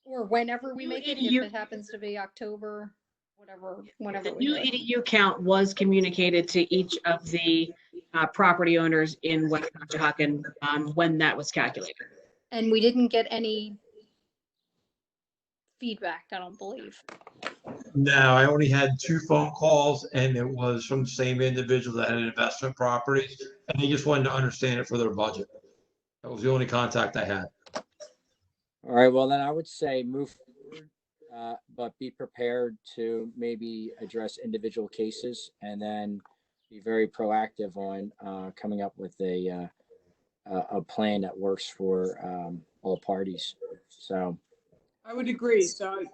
E: Or whenever we make it, if it happens to be October, whenever
C: the
E: we
C: new
E: do it.
C: EDU count was communicated to each of the property owners in West Conshohocken when that was calculated.
E: And we didn't get any feedback, I don't believe.
I: No, I only had 2 phone calls, and it was from the same individual that had investment properties, and they just wanted to understand it for their budget. That was the only contact I had.
G: all right. Well, then I would say move forward, but be prepared to maybe address individual cases, and then be very proactive on coming up with a plan that works for all parties. So
A: I would agree. So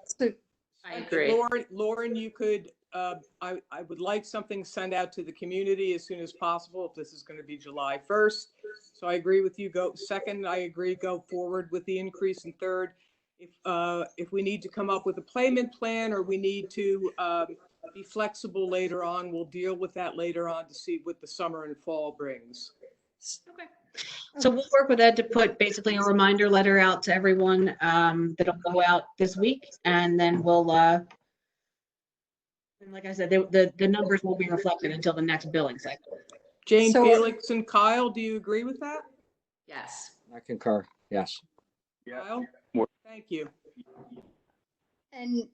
D: I agree.
A: Lauren, you could, I would like something sent out to the community as soon as possible if this is going to be July 1st. So I agree with you. Second, I agree, go forward with the increase. And third, if we need to come up with a payment plan or we need to be flexible later on, we'll deal with that later on to see what the summer and fall brings.
C: Okay. So we'll work with Ed to put basically a reminder letter out to everyone that'll go out this week, and then we'll, and like I said, the numbers will be reflected until the next billing cycle.
A: Jane,
E: So-
A: Felix, and Kyle, do you agree with that?
D: Yes.
G: I concur. Yes.
F: Yeah.
A: Kyle? Thank you.
E: And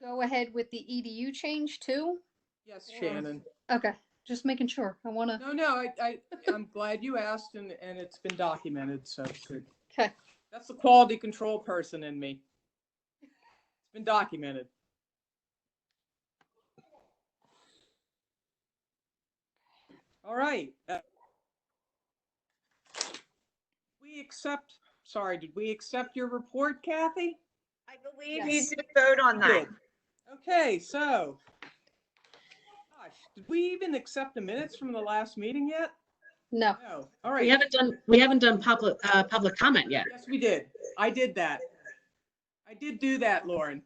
E: go ahead with the EDU change too?
A: Yes, Shannon.
E: Okay, just making sure. I want to.
A: No, I'm glad you asked, and it's been documented, so good.
E: Okay.
A: That's the quality control person in me. It's been documented. All right. Did we accept your report, Kathy?
H: I believe
E: Yes.
H: you did vote on that.
A: Good. Okay, so, gosh, Did we even accept the minutes from the last meeting yet?
E: No.
A: No. All
C: We
A: right.
C: haven't done public comment yet.
A: Yes, we did. I did that. I did do that, Lauren.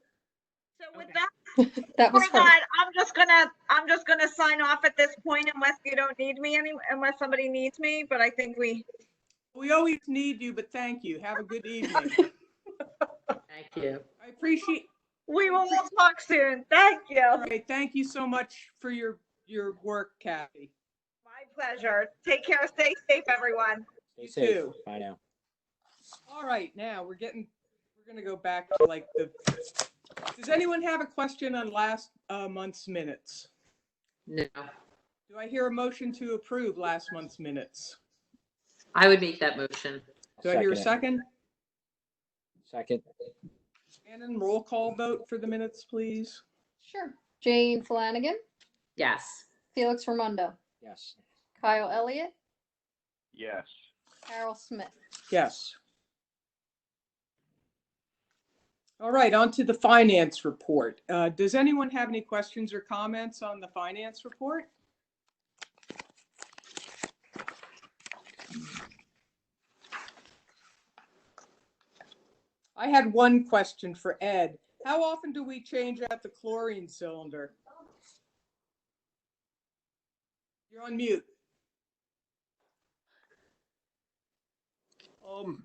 H: So with
A: Okay.
H: that,
E: That was
H: before
E: her.
H: that, I'm just gonna sign off at this point unless you don't need me unless somebody needs me, but I think we.
A: We always need you, but thank you. Have a good evening.
D: Thank you.
A: I appreciate.
H: We will talk soon. Thank you.
A: All right. Thank you so much for your work, Kathy.
H: My pleasure. Take care. Stay safe, everyone.
G: Stay
A: You
G: safe.
A: too.
G: Bye now.
A: All right, now we're gonna go back to like does anyone have a question on last month's minutes?
D: No,
A: Do I hear a motion to approve last month's minutes?
D: I would make that motion.
A: Do I hear a
G: Second
A: second?
G: Second.
A: Shannon, roll call vote for the minutes, please.
E: Sure. Jane Flanagan,
D: Yes.
E: Felix Raimondo,
G: Yes.
E: Kyle Elliott,
F: Yes.
E: Carol Smith.
A: Yes. All right, on to the finance report. Does anyone have any questions or comments on the finance report? I had one question for Ed. How often do we change out the chlorine cylinder? You're on mute.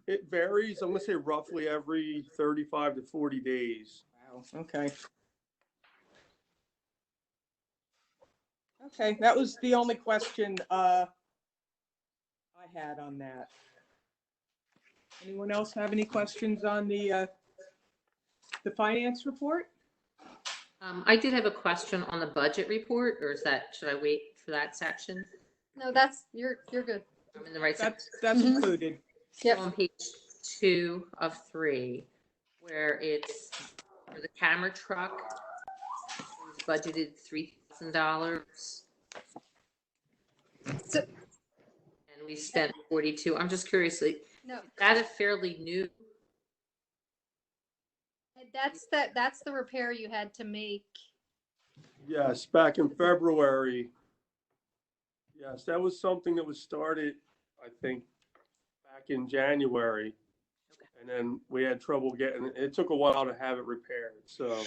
B: It varies. I'm gonna say roughly every 35 to 40 days.
A: Wow, okay. Okay, that was the only question I had on that. Anyone else have any questions on the finance report?
D: I did have a question on the budget report, or should I wait for that section?
E: No, you're good.
D: I'm in the right section.
A: That's
E: Mhm.
A: included.
E: Yep.
D: On page 2 of 3, where it's for the camera truck, it was budgeted $3,000.
E: So,
D: And we spent 42. I'm just curious, like,
E: no,
D: that is fairly new.
E: that's the repair you had to make.
B: Yes, back in February. Yes, that was something that was started, I think, back in January. And then we had trouble getting it. It took a while to have it repaired. So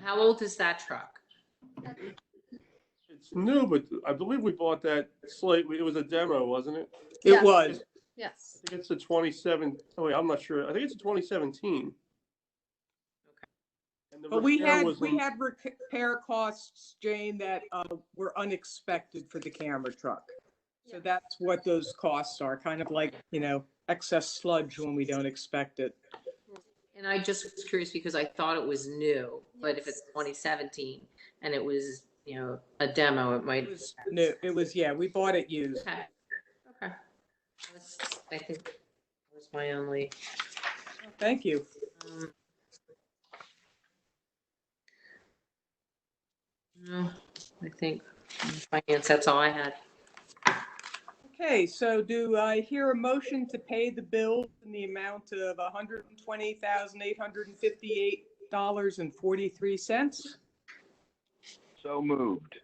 D: How old is that truck?
B: it's new, but I believe we bought that slightly. It was a demo, wasn't it?
A: It
E: Yeah.
A: was.
E: Yes.
B: I think it's a 27. Oh wait, I'm not sure. I think it's a 2017. And the
A: But we
B: repair
A: had
B: was
A: repair costs, Jane, that were unexpected for the camera truck. So that's what those costs are, kind of like, excess sludge when we don't expect it.
D: And I just was curious because I thought it was new, but if it's 2017 and it was, a demo, it might.
A: It was new. It was, yeah, we bought it used.
D: Okay. Okay. I think that was my only.
A: Thank you.
D: No, I think finance, that's all I had.
A: Okay, so do I hear a motion to pay the bill in the amount of $120,858.43?
F: So moved.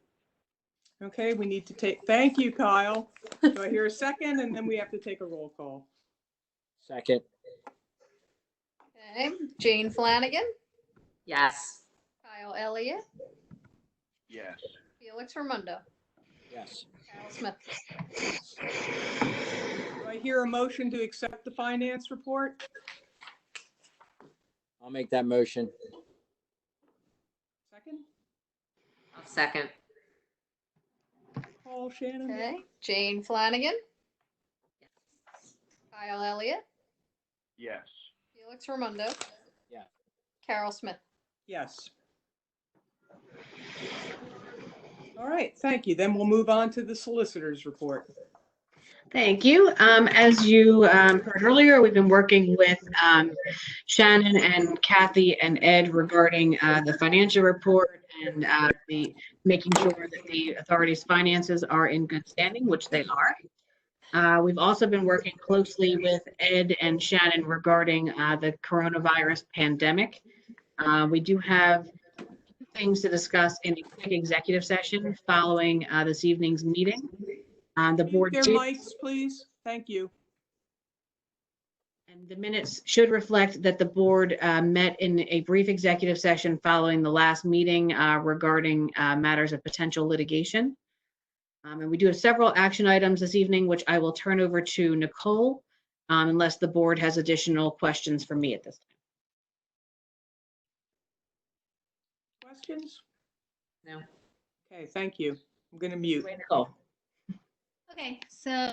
A: Okay, we need to thank you, Kyle. Do I hear a second? And then we have to take a roll call.
G: Second.
E: Okay. Jane Flanagan,
D: Yes.
E: Kyle Elliott,
F: Yes.
E: Felix Raimondo,
G: Yes.
E: Carol Smith.
A: Do I hear a motion to accept the finance report?
G: I'll make that motion.
A: Second?
D: I'll second.
A: Call Shannon?
E: Okay. Jane Flanagan, Kyle Elliott,
F: Yes.
E: Felix Raimondo.
G: Yeah.
E: Carol Smith.
A: Yes. All right, thank you. Then we'll move on to the solicitor's report.
C: Thank you. As you heard earlier, we've been working with Shannon and Kathy and Ed regarding the financial report and the making sure that the authority's finances are in good standing, which they are. We've also been working closely with Ed and Shannon regarding the coronavirus pandemic. We do have things to discuss in a quick executive session following this evening's meeting. The
A: Mute
C: board
A: their
C: did,
A: mics, please. Thank you.
C: and the minutes should reflect that the board met in a brief executive session following the last meeting regarding matters of potential litigation. And we do have several action items this evening, which I will turn over to Nicole, unless the board has additional questions for me at this time.
A: Questions?
D: No.
A: Okay, thank you. I'm going to mute.
C: Nicole.
J: Okay, so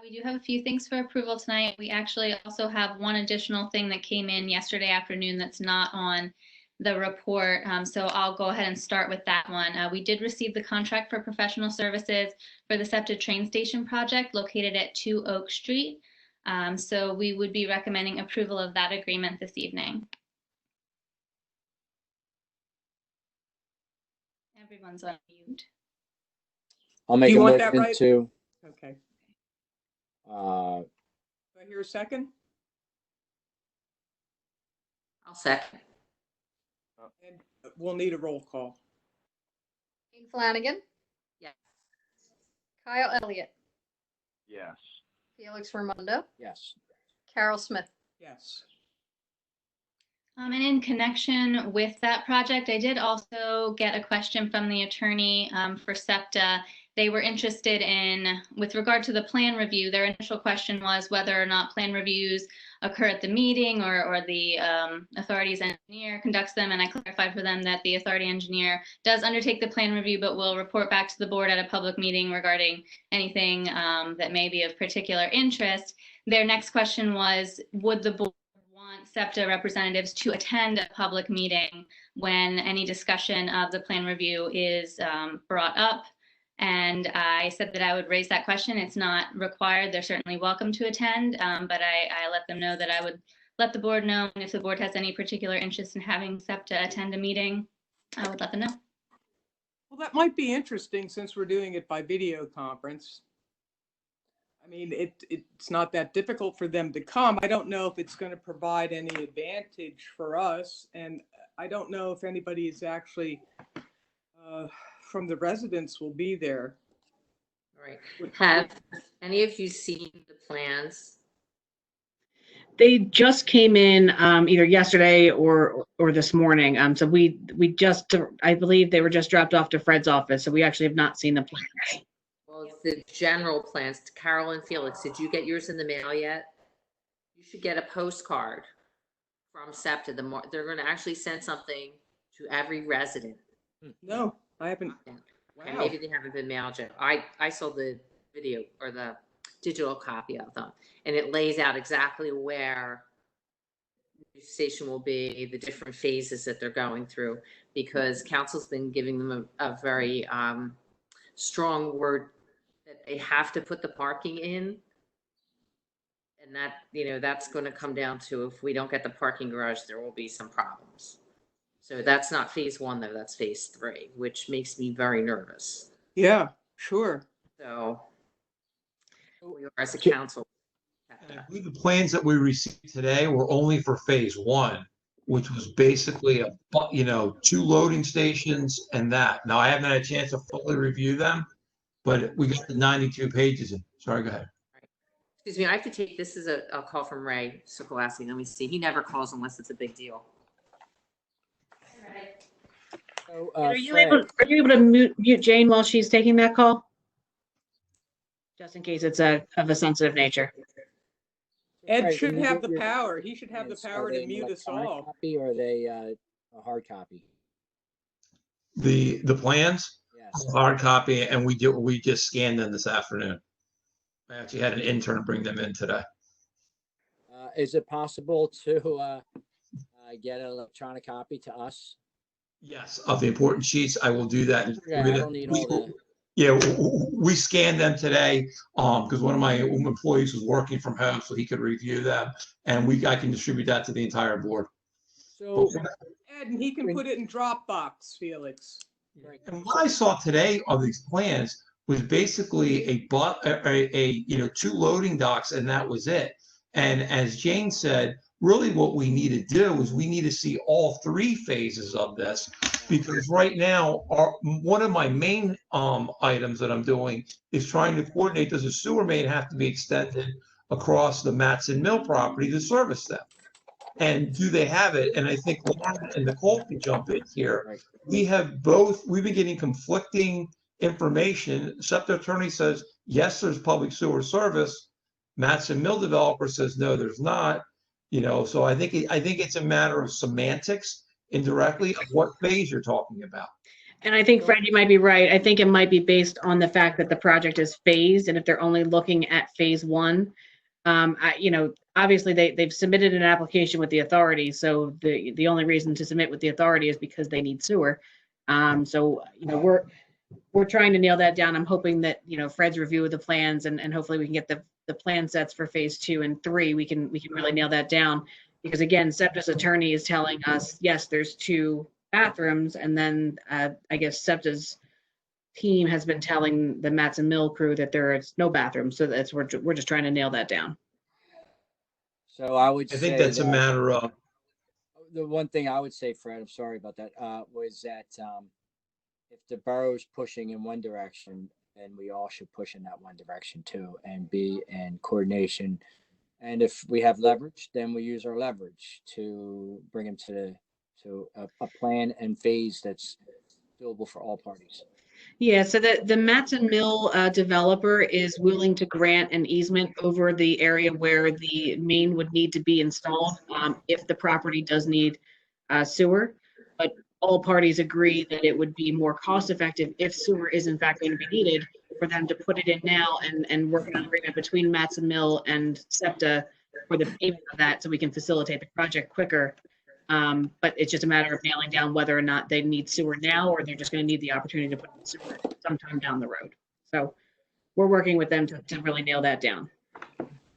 J: we do have a few things for approval tonight. We actually also have one additional thing that came in yesterday afternoon that's not on the report. So I'll go ahead and start with that one. We did receive the contract for professional services for the SEPTA train station project located at 2 Oak Street. So we would be recommending approval of that agreement this evening. Everyone's on mute.
G: I'll make
A: you
G: a
A: want that
G: motion
A: right?
G: to,
A: Okay.
G: uh,
A: Do I hear a second?
D: I'll second.
A: And we'll need a roll call.
E: Jane Flanagan,
D: Yes.
E: Kyle Elliott,
F: Yes.
E: Felix Raimondo,
G: yes.
E: Carol Smith.
A: Yes.
J: And in connection with that project, I did also get a question from the attorney for SEPTA. They were interested in, with regard to the plan review, their initial question was whether or not plan reviews occur at the meeting or the authority's engineer conducts them. And I clarified for them that the authority engineer does undertake the plan review, but will report back to the board at a public meeting regarding anything that may be of particular interest. Their next question was, would the board want SEPTA representatives to attend a public meeting when any discussion of the plan review is brought up? And I said that I would raise that question. It's not required. They're certainly welcome to attend, but I let them know that I would let the board know. And if the board has any particular interest in having SEPTA attend a meeting, I would let them know.
A: Well, that might be interesting since we're doing it by video conference. I mean, it's not that difficult for them to come. I don't know if it's going to provide any advantage for us. And I don't know if anybody is actually from the residents will be there.
D: All right. Have any of you seen the plans?
C: They just came in either yesterday or this morning. So we just, I believe they were just dropped off to Fred's office. So we actually have not seen the plans.
D: Well, it's the general plans. Carol and Felix, did you get yours in the mail yet? You should get a postcard from SEPTA. They're going to actually send something to every resident.
A: No, I haven't.
D: Okay,
A: Wow.
D: maybe they haven't been mailed yet. I saw the video or the digital copy of them, and it lays out exactly where the station will be, the different phases that they're going through, because council's been giving them a very strong word that they have to put the parking in. And that, that's going to come down to, if we don't get the parking garage, there will be some problems. So that's not phase 1 though, that's phase 3, which makes me very nervous.
A: Yeah, sure.
D: So we are as a council.
I: And I believe the plans that we received today were only for phase 1, which was basically 2 loading stations and that. Now, I haven't had a chance to fully review them, but we got the 92 pages in. Sorry, go ahead.
D: Excuse me, I have to take, this is a call from Ray Sokolowski. Let me see. He never calls unless it's a big deal.
G: So,
C: Are you
G: Fred,
C: able to mute Jane while she's taking that call? Just in case it's of a sensitive nature.
A: Ed
G: Fred,
A: should
G: when you
A: have
G: get
A: the
G: your
A: power. He should have the
G: plans, are
A: power
G: they
A: to
G: an
A: mute us
G: electronic
A: all.
G: Copy, or are they a hard copy?
I: The plans,
G: Yes.
I: hard copy, and we just scanned them this afternoon. I actually had an intern bring them in today.
G: Is it possible to get an electronic copy to us?
I: Yes, of the important sheets, I will do that.
G: Yeah, I don't need all the.
I: Yeah, we scanned them today because one of my employees was working from home, so he could review them, and I can distribute that to the entire board.
G: So,
A: Ed, and he can put it in Dropbox, Felix.
I: And what I saw today of these plans was basically 2 loading docks, and that was it. And as Jane said, really what we need to do is we need to see all three phases of this. Because right now, one of my main items that I'm doing is trying to coordinate, does a sewer main have to be extended across the Matson Mill property to service them? And do they have it? And I think Lauren and Nicole can jump in here.
G: Right.
I: We've been getting conflicting information. SEPTA attorney says, yes, there's public sewer service. Matson Mill developer says, no, there's not. So I think it's a matter of semantics indirectly of what phase you're talking about.
C: And I think, Fred, you might be right. I think it might be based on the fact that the project is phased, and if they're only looking at phase one, obviously they've submitted an application with the authority, so the only reason to submit with the authority is because they need sewer. We're trying to nail that down. I'm hoping that, Fred's review of the plans and hopefully we can get the plan sets for phase 2 and 3. We can really nail that down, because again, SEPTA's attorney is telling us, yes, there's 2 bathrooms, and then I guess SEPTA's team has been telling the Matson Mill crew that there is no bathroom. So we're just trying to nail that down.
G: So I would
I: I
G: say
I: think that's a matter of,
G: the one thing I would say, Fred, I'm sorry about that, was that if the borough's pushing in one direction, then we all should push in that one direction too, and be in coordination. And if we have leverage, then we use our leverage to bring them to a plan and phase that's doable for all parties.
C: Yeah, so the Matson Mill developer is willing to grant an easement over the area where the main would need to be installed if the property does need sewer. But all parties agree that it would be more cost effective if sewer is in fact going to be needed for them to put it in now and work on an agreement between Matson Mill and SEPTA for the payment of that, so we can facilitate the project quicker. But it's just a matter of nailing down whether or not they need sewer now, or they're just going to need the opportunity to put in sewer sometime down the road. So we're working with them to really nail that down.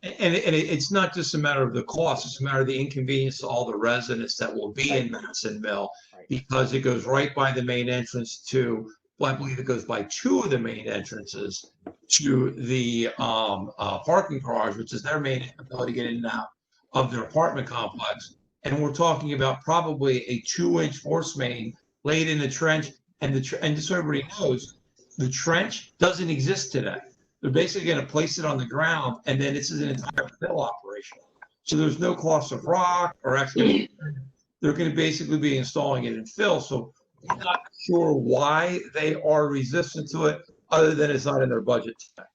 I: and it's not just a matter of the cost, it's a matter of the inconvenience to all the residents that will be in Matson Mill, because it goes right by the main entrance to, well, I believe it goes by 2 of the main entrances to the parking garage, which is their main ability to get in and out of their apartment complex. And we're talking about probably a 2-inch force main laid in the trench. And just so everybody knows, the trench doesn't exist today. They're basically going to place it on the ground, and then this is an entire fill operation. So there's no cost of rock or excavation. They're going to basically be installing it in fill. So I'm not sure why they are resistant to it, other than it's not in their budget today.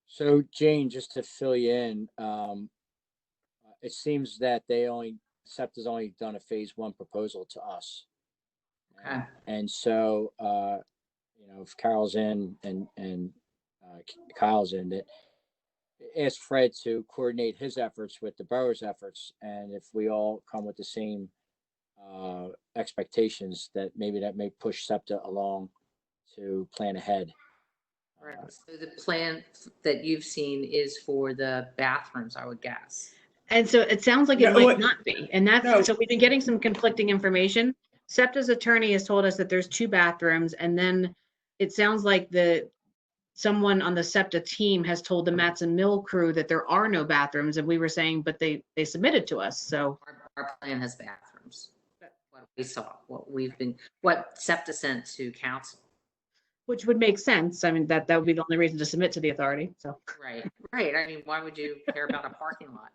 G: So Jane, just to fill you in, it seems that SEPTA's only done a phase 1 proposal to us.
D: Okay.
G: And so, if Carol's in and Kyle's in, that ask Fred to coordinate his efforts with the borough's efforts. And if we all come with the same expectations, that may push SEPTA along to plan ahead.
D: Right. So the plan that you've seen is for the bathrooms, I would guess.
C: And so it sounds like it might not be. And so we've been getting some conflicting information. SEPTA's attorney has told us that there's 2 bathrooms, and then it sounds like someone on the SEPTA team has told the Matson Mill crew that there are no bathrooms, and we were saying, but they submitted to us. So
D: our plan has bathrooms. What we saw, what SEPTA sent to council.
C: Which would make sense. I mean, that would be the only reason to submit to the authority. So
D: Right. I mean, why would you care about a parking lot?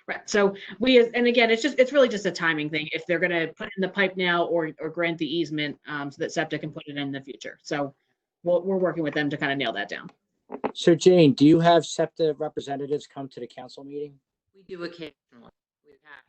C: right. So and again, it's really just a timing thing. If they're going to put in the pipe now or grant the easement so that SEPTA can put it in the future. So we're working with them to kind of nail that down.
G: So Jane, do you have SEPTA representatives come to the council meeting?
D: We do occasionally.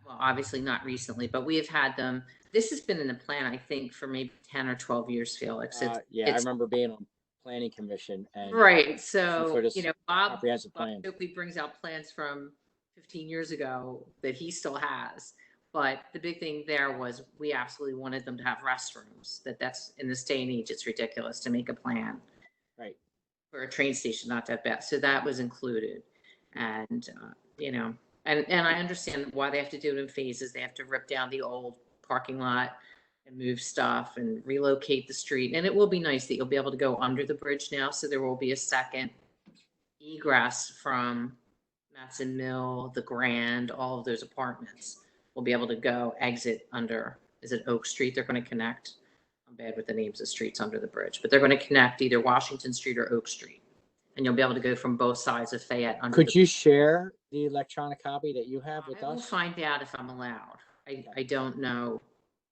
D: Well, obviously not recently, but we have had them. This has been in the plan, I think, for maybe 10 or 12 years, Felix.
G: I remember being on planning commission and
D: right. So, Bob
G: comprehensive plan.
D: Oakley brings out plans from 15 years ago that he still has. But the big thing there was we absolutely wanted them to have restrooms. That's in this day and age, it's ridiculous to make a plan.
G: Right.
D: For a train station not to have baths. So that was included. And, and I understand why they have to do it in phases. They have to rip down the old parking lot and move stuff and relocate the street. And it will be nice that you'll be able to go under the bridge now. So there will be a second egress from Matson Mill, the Grand, all of those apartments will be able to go exit under, is it Oak Street? They're going to connect. I'm bad with the names of streets under the bridge, but they're going to connect either Washington Street or Oak Street. And you'll be able to go from both sides of Fayette under.
G: Could you share the electronic copy that you have with
D: I will
G: us?
D: find out if I'm allowed. I don't know.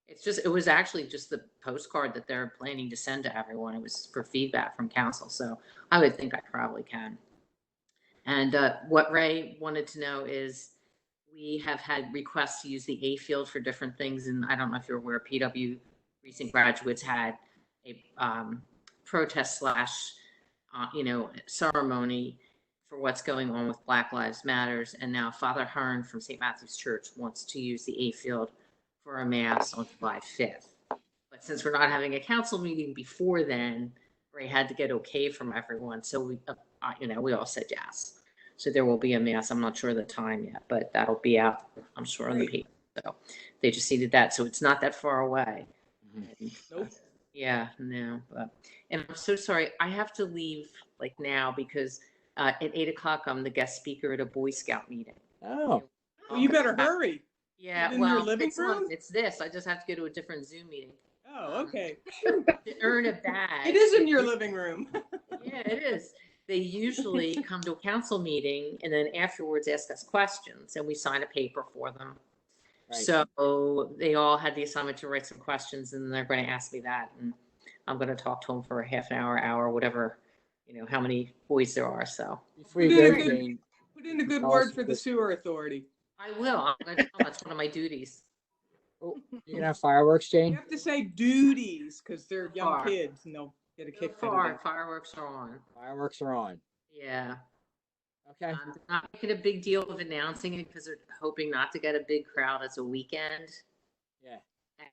D: It was actually just the postcard that they're planning to send to everyone. It was for feedback from council. So I would think I probably can. And what Ray wanted to know is we have had requests to use the A field for different things. And I don't know if you're aware, PW recent graduates had a protest slash, ceremony for what's going on with Black Lives Matters. And now Father Hearn from St. Matthew's Church wants to use the A field for a mass on July 5th. But since we're not having a council meeting before then, Ray had to get okay from everyone. So we all said yes. So there will be a mass. I'm not sure the time yet, but that'll be out, I'm sure, on the paper. So they just needed that. So it's not that far away. And,
A: Nope.
D: yeah, no. And I'm so sorry. I have to leave like now because at 8 o'clock, I'm the guest speaker at a Boy Scout meeting.
G: Oh,
A: Well, you better hurry.
D: Yeah,
A: In your living
D: it's not-
A: room?
D: it's this. I just have to go to a different Zoom meeting.
A: Oh, okay.
D: To earn a badge.
A: It is in your living room.
D: Yeah, it is. They usually come to a council meeting and then afterwards ask us questions and we sign a paper for them.
G: right.
D: So they all had the assignment to write some questions and they're going to ask me that. And I'm going to talk to them for a half an hour, whatever, how many boys there are. So
G: Before you go, Jane,
A: Put in a good
G: Tell
A: word
G: us
A: for the
G: what-
A: sewer authority.
D: I will. I'm going to tell them that's one of my duties.
G: you gonna have fireworks,
A: You
G: Jane?
A: have to say duties because they're young
D: Far.
A: kids and they'll get a
D: So
A: kick out of
D: far,
A: that.
D: fireworks are on.
G: Fireworks are on.
D: Yeah.
G: Okay.
D: They're not making a big deal of announcing it because they're hoping not to get a big crowd. It's a weekend.
G: Yeah.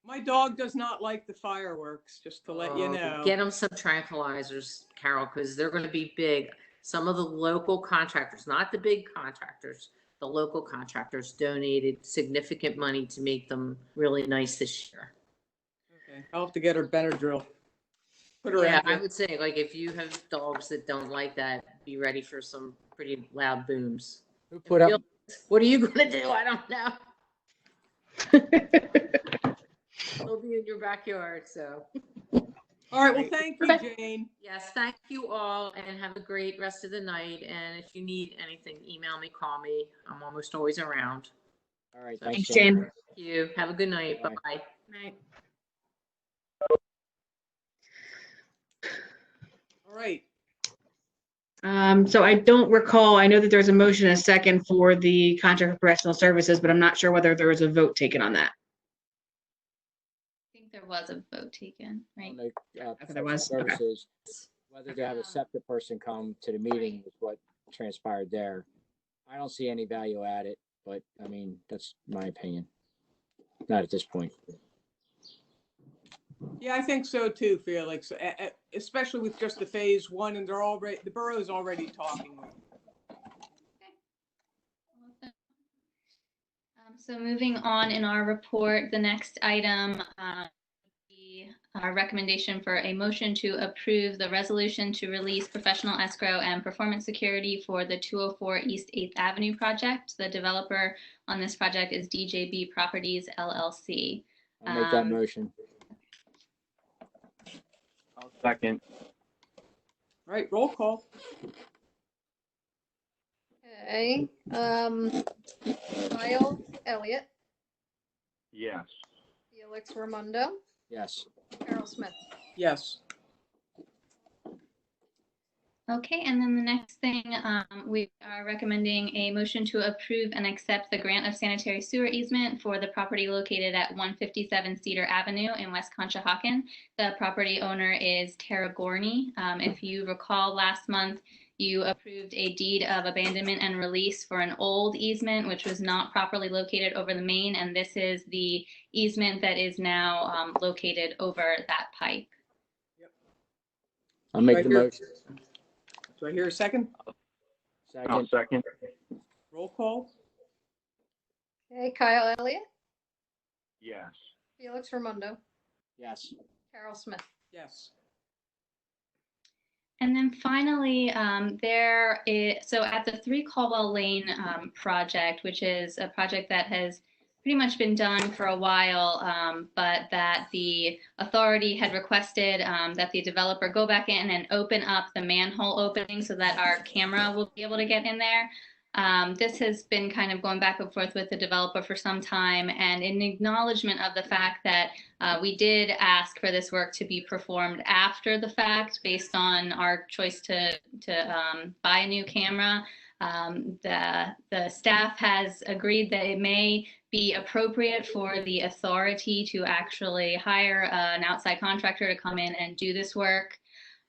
A: My dog does not like the fireworks, just to let you
D: Oh,
A: know.
D: Get them some tranquilizers, Carol, because they're going to be big. Some of the local contractors, not the big contractors, the local contractors donated significant money to make them really nice this year.
A: Okay, I'll have to get her Benadryl. Put her
D: Yeah,
A: out
D: I
A: there.
D: would say, like, if you have dogs that don't like that, be ready for some pretty loud booms.
G: Who put up?
D: What are you going to do? I don't know. They'll be in your backyard, so.
A: All right, well, thank you, Jane.
D: Yes, thank you all and have a great rest of the night. And if you need anything, email me, call me. I'm almost always around.
G: All right.
C: Thanks, Jane.
D: Thank you. Have a good night.
G: Bye.
D: Bye.
C: Night.
A: All right.
C: So I don't recall, I know that there's a motion and a second for the contract for professional services, but I'm not sure whether there was a vote taken on that.
J: I think there was a vote taken, right?
G: On the,
C: Okay, there was. Okay.
G: services, whether to have a separate person come to the meeting is what transpired there. I don't see any value added, but I mean, that's my opinion. Not at this point.
A: Yeah, I think so too, Felix, especially with just the phase one and the borough's already talking.
J: So moving on in our report, the next item, our recommendation for a motion to approve the resolution to release professional escrow and performance security for the 204 East 8th Avenue project. The developer on this project is DJB Properties LLC.
G: I'll make that motion.
F: I'll second.
A: All right, roll call.
E: Okay, Kyle Elliott,
F: Yes.
E: Felix Raimondo,
G: Yes.
E: Carol Smith.
A: Yes.
J: Okay, and then the next thing, we are recommending a motion to approve and accept the grant of sanitary sewer easement for the property located at 157 Cedar Avenue in West Conshohocken. The property owner is Tara Gorney. If you recall, last month, you approved a deed of abandonment and release for an old easement, which was not properly located over the main, and this is the easement that is now located over that pipe.
G: I'll make
A: Right
G: the
A: here.
G: motion.
A: Do I hear a second?
F: I'll
G: Second.
F: second.
A: Roll call.
E: Okay, Kyle Elliott,
F: Yes.
E: Felix Raimondo,
G: Yes.
E: Carol Smith.
A: Yes.
J: And then finally, so at the 3 Caldwell Lane project, which is a project that has pretty much been done for a while, but that the authority had requested that the developer go back in and open up the manhole opening so that our camera will be able to get in there. This has been kind of going back and forth with the developer for some time, and in acknowledgement of the fact that we did ask for this work to be performed after the fact based on our choice to buy a new camera. The staff has agreed that it may be appropriate for the authority to actually hire an outside contractor to come in and do this work.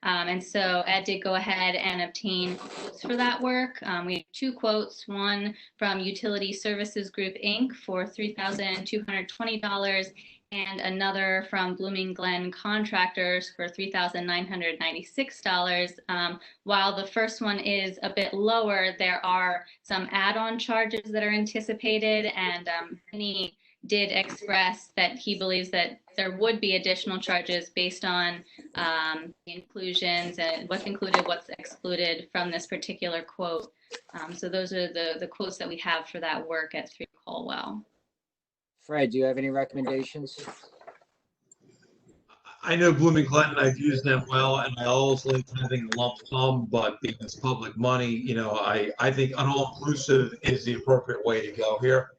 J: And so Ed did go ahead and obtain quotes for that work. We have 2 quotes, one from Utility Services Group, Inc. for $3,220 and another from Blooming Glen Contractors for $3,996. While the first one is a bit lower, there are some add-on charges that are anticipated, and Vinny did express that he believes that there would be additional charges based on the inclusions and what's included, what's excluded from this particular quote. So those are the quotes that we have for that work at 3 Caldwell.
G: Fred, do you have any recommendations?
I: I know Blooming Glen, I've used them well, and I always like having a lump sum, but because it's public money, you know, I think an all-inclusive is the appropriate way to go here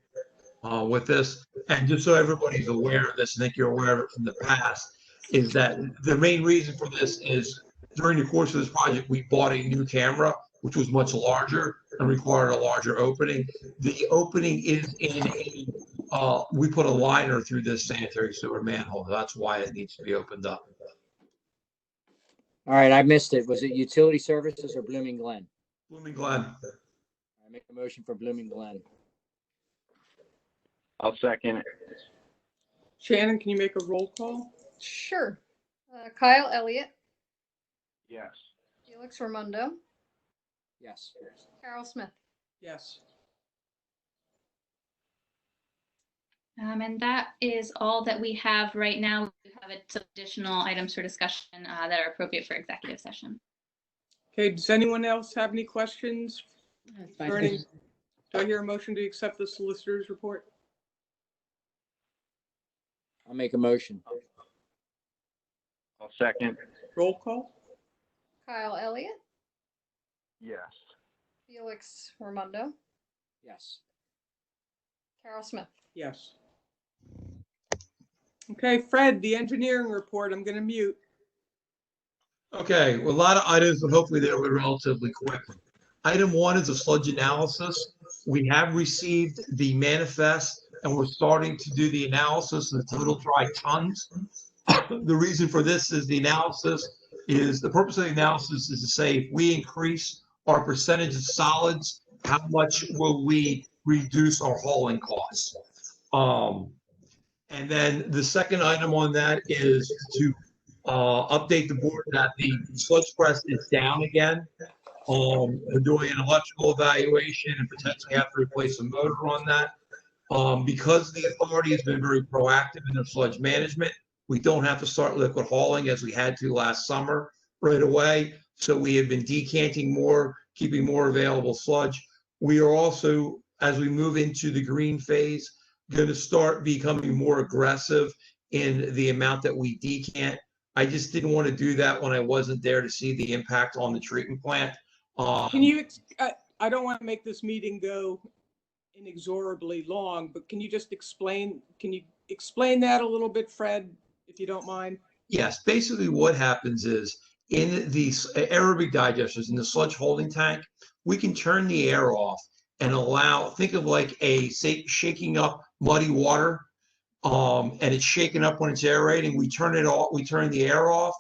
I: with this. And just so everybody's aware of this, I think you're aware of it from the past, is that the main reason for this is during the course of this project, we bought a new camera, which was much larger and required a larger opening. The opening is in a we put a liner through this sanitary sewer manhole. That's why it needs to be opened up.
G: All right, I missed it. Was it Utility Services or Blooming Glen?
I: Blooming Glen.
G: I make a motion for Blooming Glen.
F: I'll second it.
A: Shannon, can you make a roll call?
E: Sure. Kyle Elliott,
F: Yes.
E: Felix Raimondo,
G: Yes.
E: Carol Smith.
A: Yes.
J: And that is all that we have right now. We have some additional items for discussion that are appropriate for executive session.
A: Okay, does anyone else have any questions?
C: That's fine.
A: Or any- Do I hear a motion to accept the solicitor's report?
G: I'll make a motion.
F: I'll second.
A: Roll call?
E: Kyle Elliott,
F: Yes.
E: Felix Raimondo,
G: Yes.
E: Carol Smith.
A: Yes. Okay, Fred, the engineering report, I'm going to mute.
I: Okay, well, a lot of items, but hopefully they'll be relatively quick. Item 1 is a sludge analysis. We have received the manifest and we're starting to do the analysis of the total dry tons. The reason for this is the purpose of the analysis is to say if we increase our percentage of solids, how much will we reduce our hauling costs? And then the second item on that is to update the board that the sludge press is down again. We're doing an electrical evaluation and potentially have to replace a motor on that. Because the authority has been very proactive in their sludge management, we don't have to start liquid hauling as we had to last summer right away. So we have been decanting more, keeping more available sludge. We are also, as we move into the green phase, going to start becoming more aggressive in the amount that we decant. I just didn't want to do that when I wasn't there to see the impact on the treatment plant.
A: Can you, I don't want to make this meeting go inexorably long, but can you just explain that a little bit, Fred, if you don't mind?
I: Yes, basically what happens is in these aerobic digesters, in the sludge holding tank, we can turn the air off and think of like shaking up muddy water, and it's shaken up when it's aerating. We turn it off, we turn the air off,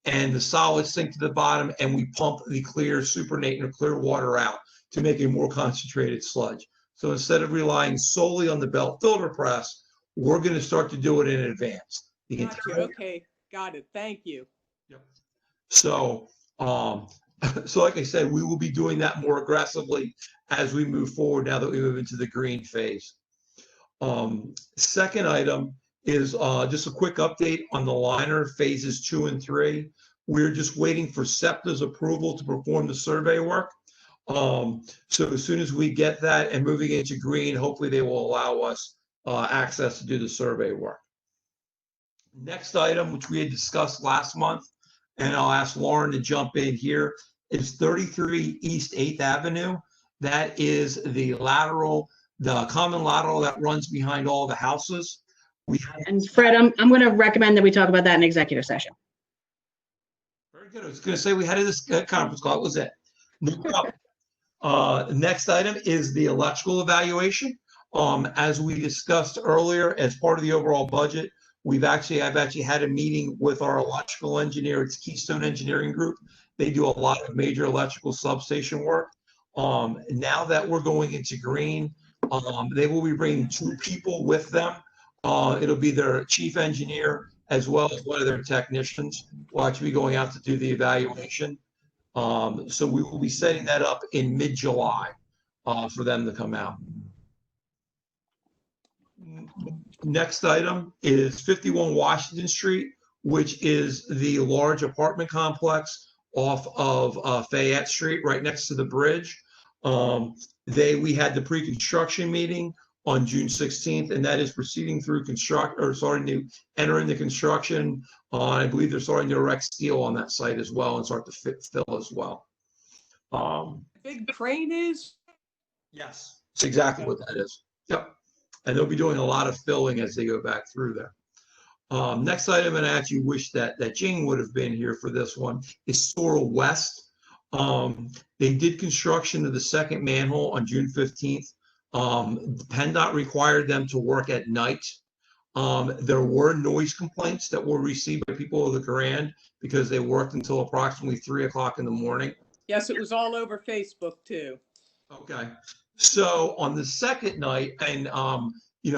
I: and the solids sink to the bottom, and we pump the clear supernatant or clear water out to make a more concentrated sludge. So instead of relying solely on the belt filter press, we're going to start to do it in advance.
A: Gotcha. Okay, got it. Thank you.
I: Yep. So, so like I said, we will be doing that more aggressively as we move forward now that we move into the green phase. Second item is just a quick update on the liner phases 2 and 3. We're just waiting for SEPTA's approval to perform the survey work. So as soon as we get that and moving into green, hopefully they will allow us access to do the survey work. Next item, which we had discussed last month, and I'll ask Lauren to jump in here, is 33 East 8th Avenue. That is the common lateral that runs behind all the houses.
C: And Fred, I'm going to recommend that we talk about that in executive session.
I: Very good. I was going to say we had this conference call. That was it. No problem. Next item is the electrical evaluation. As we discussed earlier, as part of the overall budget, I've actually had a meeting with our electrical engineer. It's Keystone Engineering Group. They do a lot of major electrical substation work. Now that we're going into green, they will be bringing 2 people with them. It'll be their chief engineer as well as one of their technicians will actually be going out to do the evaluation. So we will be setting that up in mid-July for them to come out. Next item is 51 Washington Street, which is the large apartment complex off of Fayette Street, right next to the bridge. We had the pre-construction meeting on June 16th, and that is proceeding through starting to enter into construction. I believe they're starting to erect steel on that site as well and start to fill as well.
A: Big crane is?
I: Yes, that's exactly what that is. Yep. And they'll be doing a lot of filling as they go back through there. Next item, and I actually wish that Jane would have been here for this one, is Sorrel West. They did construction of the second manhole on June 15th. PennDOT required them to work at night. There were noise complaints that were received by people of the Grand because they worked until approximately 3 o'clock in the morning.
A: Yes, it was all over Facebook too.
I: Okay. So on the second night, and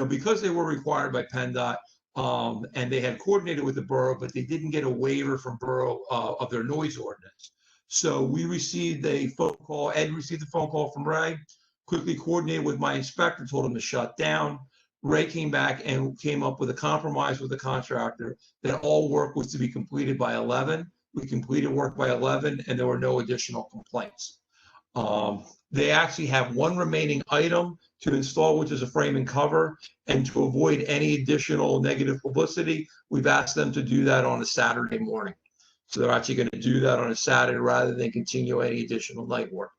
I: because they were required by PennDOT, and they had coordinated with the borough, but they didn't get a waiver from borough of their noise ordinance. So we received a phone call. Ed received a phone call from Ray, quickly coordinated with my inspector, told him to shut down. Ray came back and came up with a compromise with the contractor that all work was to be completed by 11. We completed work by 11, and there were no additional complaints. They actually have one remaining item to install, which is a frame and cover. And to avoid any additional negative publicity, we've asked them to do that on a Saturday morning. So they're actually going to do that on a Saturday rather than continue any additional night work.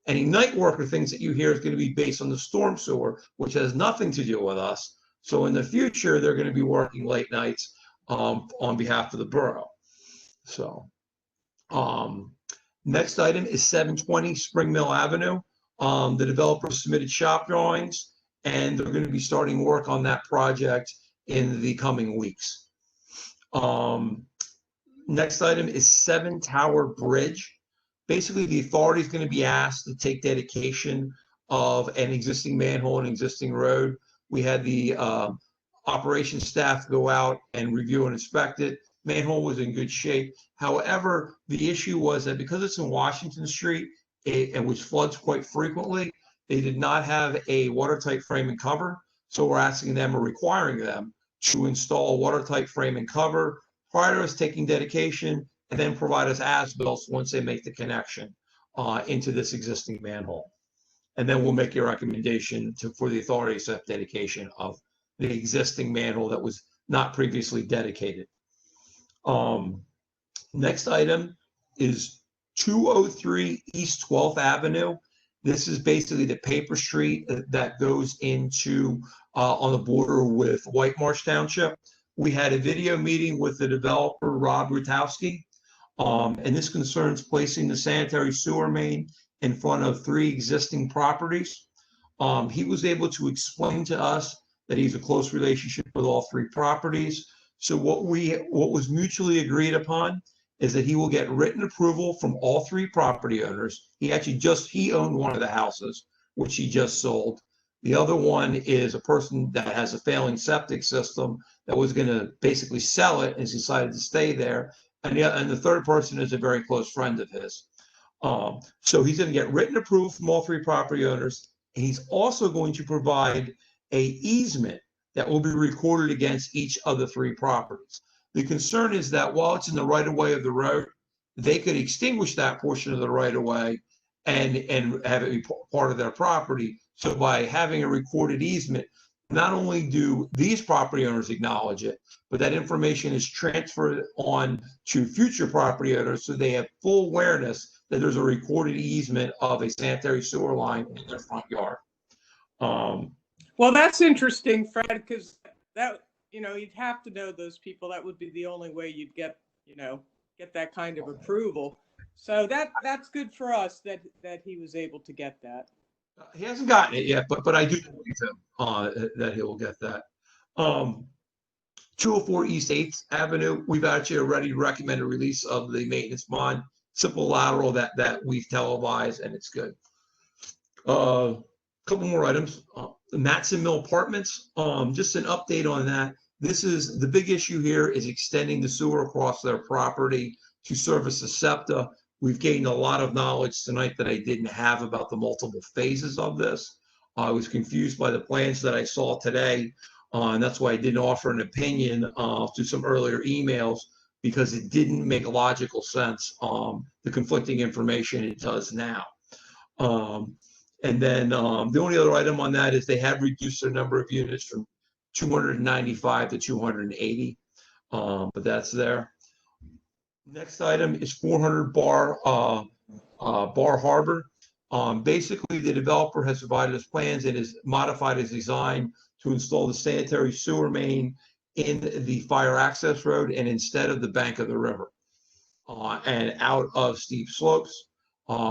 I: Any night work or things that you hear is going to be based on the storm sewer, which has nothing to do with us. So in the future, they're going to be working late nights on behalf of the borough. So next item is 720 Spring Mill Avenue. The developer submitted shop drawings, and they're going to be starting work on that project in the coming weeks. Next item is 7 Tower Bridge. Basically, the authority is going to be asked to take dedication of an existing manhole and existing road. We had the operations staff go out and review and inspect it. Manhole was in good shape. However, the issue was that because it's in Washington Street, and which floods quite frequently, they did not have a watertight frame and cover. So we're asking them or requiring them to install a watertight frame and cover prior to us taking dedication, and then provide us as-built once they make the connection into this existing manhole. And then we'll make a recommendation for the authority to accept dedication of the existing manhole that was not previously dedicated. Next item is 203 East 12th Avenue. This is basically the paper street that goes into on the border with White Marsh Township. We had a video meeting with the developer, Rob Rutowski, and this concerns placing the sanitary sewer main in front of 3 existing properties. He was able to explain to us that he's a close relationship with all 3 properties. So what was mutually agreed upon is that he will get written approval from all 3 property owners. He owned one of the houses, which he just sold. The other one is a person that has a failing septic system that was going to basically sell it and decided to stay there. And the third person is a very close friend of his. So he's going to get written approval from all 3 property owners. And he's also going to provide a easement that will be recorded against each of the 3 properties. The concern is that while it's in the right of way of the road, they could extinguish that portion of the right of way and have it be part of their property. So by having a recorded easement, not only do these property owners acknowledge it, but that information is transferred on to future property owners, so they have full awareness that there's a recorded easement of a sanitary sewer line in their front yard.
A: Well, that's interesting, Fred, because that, you'd have to know those people. That would be the only way you'd get that kind of approval. So that's good for us that he was able to get that.
I: He hasn't gotten it yet, but I do believe him that he will get that. 204 East 8th Avenue, we've actually already recommended release of the maintenance bond, simple lateral that we've televised, and it's good. Couple more items. The Matson Mill Apartments, just an update on that. This is the big issue here is extending the sewer across their property to service the SEPTA. We've gained a lot of knowledge tonight that I didn't have about the multiple phases of this. I was confused by the plans that I saw today, and that's why I didn't offer an opinion to some earlier emails, because it didn't make logical sense. The conflicting information it does now. And then the only other item on that is they have reduced their number of units from 295 to 280, but that's there. Next item is 400 Bar Harbor. Basically, the developer has provided us plans and has modified his design to install the sanitary sewer main in the fire access road and instead of the bank of the river and out of steep slopes.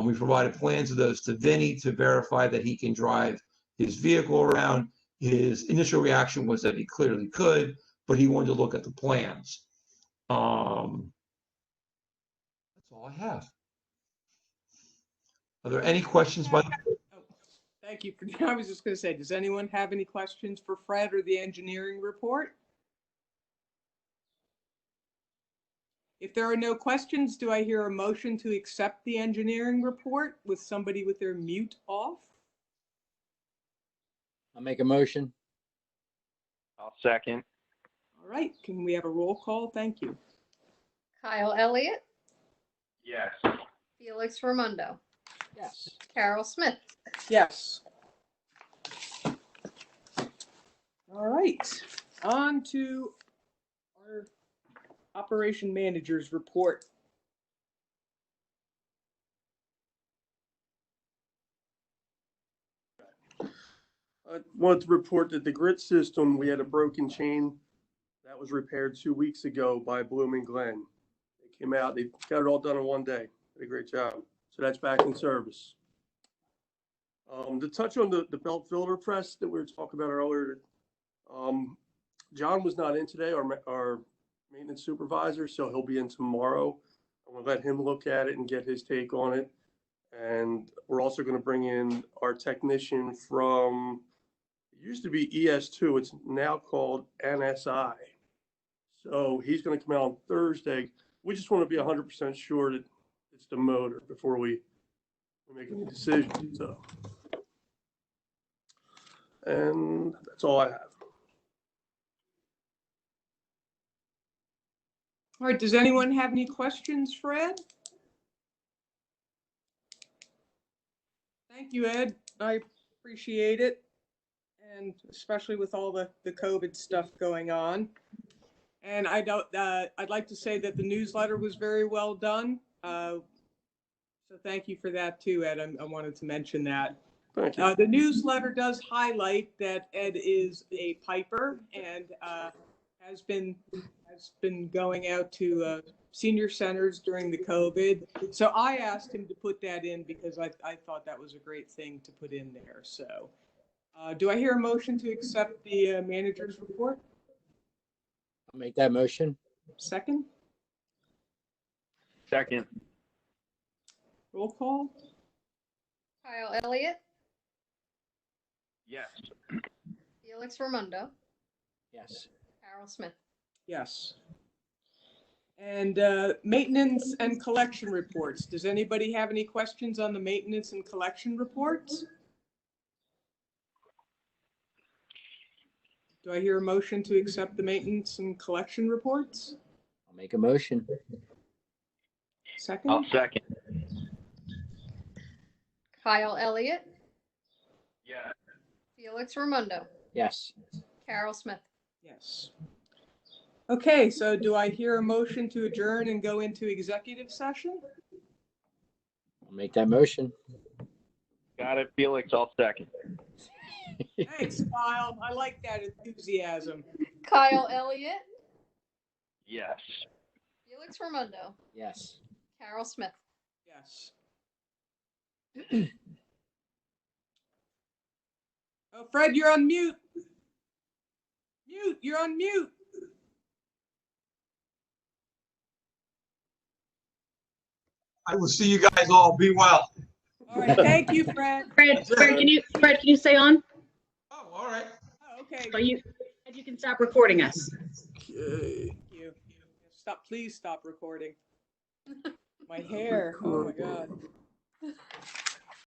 I: We provided plans of those to Vinny to verify that he can drive his vehicle around. His initial reaction was that he clearly could, but he wanted to look at the plans. That's all I have. Are there any questions by the board?
A: Thank you. I was just going to say, does anyone have any questions for Fred or the engineering report? If there are no questions, do I hear a motion to accept the engineering report with somebody with their mute off?
G: I'll make a motion.
F: I'll second.
A: All right, can we have a roll call? Thank you.
E: Kyle Elliott,
F: Yes.
E: Felix Raimondo,
G: Yes.
E: Carol Smith.
A: Yes. All right, on to our operation manager's report.
B: I wanted to report that the grid system, we had a broken chain that was repaired 2 weeks ago by Blooming Glen. They came out, they got it all done in one day. Did a great job. So that's back in service. To touch on the belt filler press that we were talking about earlier, John was not in today, our maintenance supervisor, so he'll be in tomorrow. I'm gonna let him look at it and get his take on it. And we're also gonna bring in our technician from, it used to be ES2, it's now called NSI. So he's gonna come out on Thursday. We just wanna be 100% sure that it's the motor before we make any decisions, so. And that's all I have.
A: All right, does anyone have any questions, Fred? Thank you, Ed. I appreciate it. And especially with all the COVID stuff going on. And I'd like to say that the newsletter was very well done. So thank you for that too, Ed. I wanted to mention that.
B: Thank you.
A: The newsletter does highlight that Ed is a piper and has been going out to senior centers during the COVID. So I asked him to put that in because I thought that was a great thing to put in there. So do I hear a motion to accept the manager's report?
G: I'll make that motion.
A: Second?
F: Second.
A: Roll call?
E: Kyle Elliott,
F: Yes.
E: Felix Raimondo,
G: Yes.
E: Carol Smith.
A: Yes. And maintenance and collection reports. Does anybody have any questions on the maintenance and collection reports? Do I hear a motion to accept the maintenance and collection reports?
G: I'll make a motion.
A: Second?
F: I'll second.
E: Kyle Elliott,
F: Yes.
E: Felix Raimondo,
G: Yes.
E: Carol Smith.
A: Yes. Okay, so do I hear a motion to adjourn and go into executive session?
G: I'll make that motion.
F: Got it, Felix. I'll second.
A: Thanks, Kyle. I like that enthusiasm.
E: Kyle Elliott,
F: Yes.
E: Felix Raimondo,
G: Yes.
E: Carol Smith.
A: Yes. Oh, Fred, you're on mute. You're on mute.
I: I will see you guys all. Be well.
A: All right, thank you, Fred.
C: Fred, can you stay on?
I: Oh, all right.
A: Oh, okay.
C: So you can stop recording us.
A: Thank you. Stop, please stop recording. My hair, oh my God.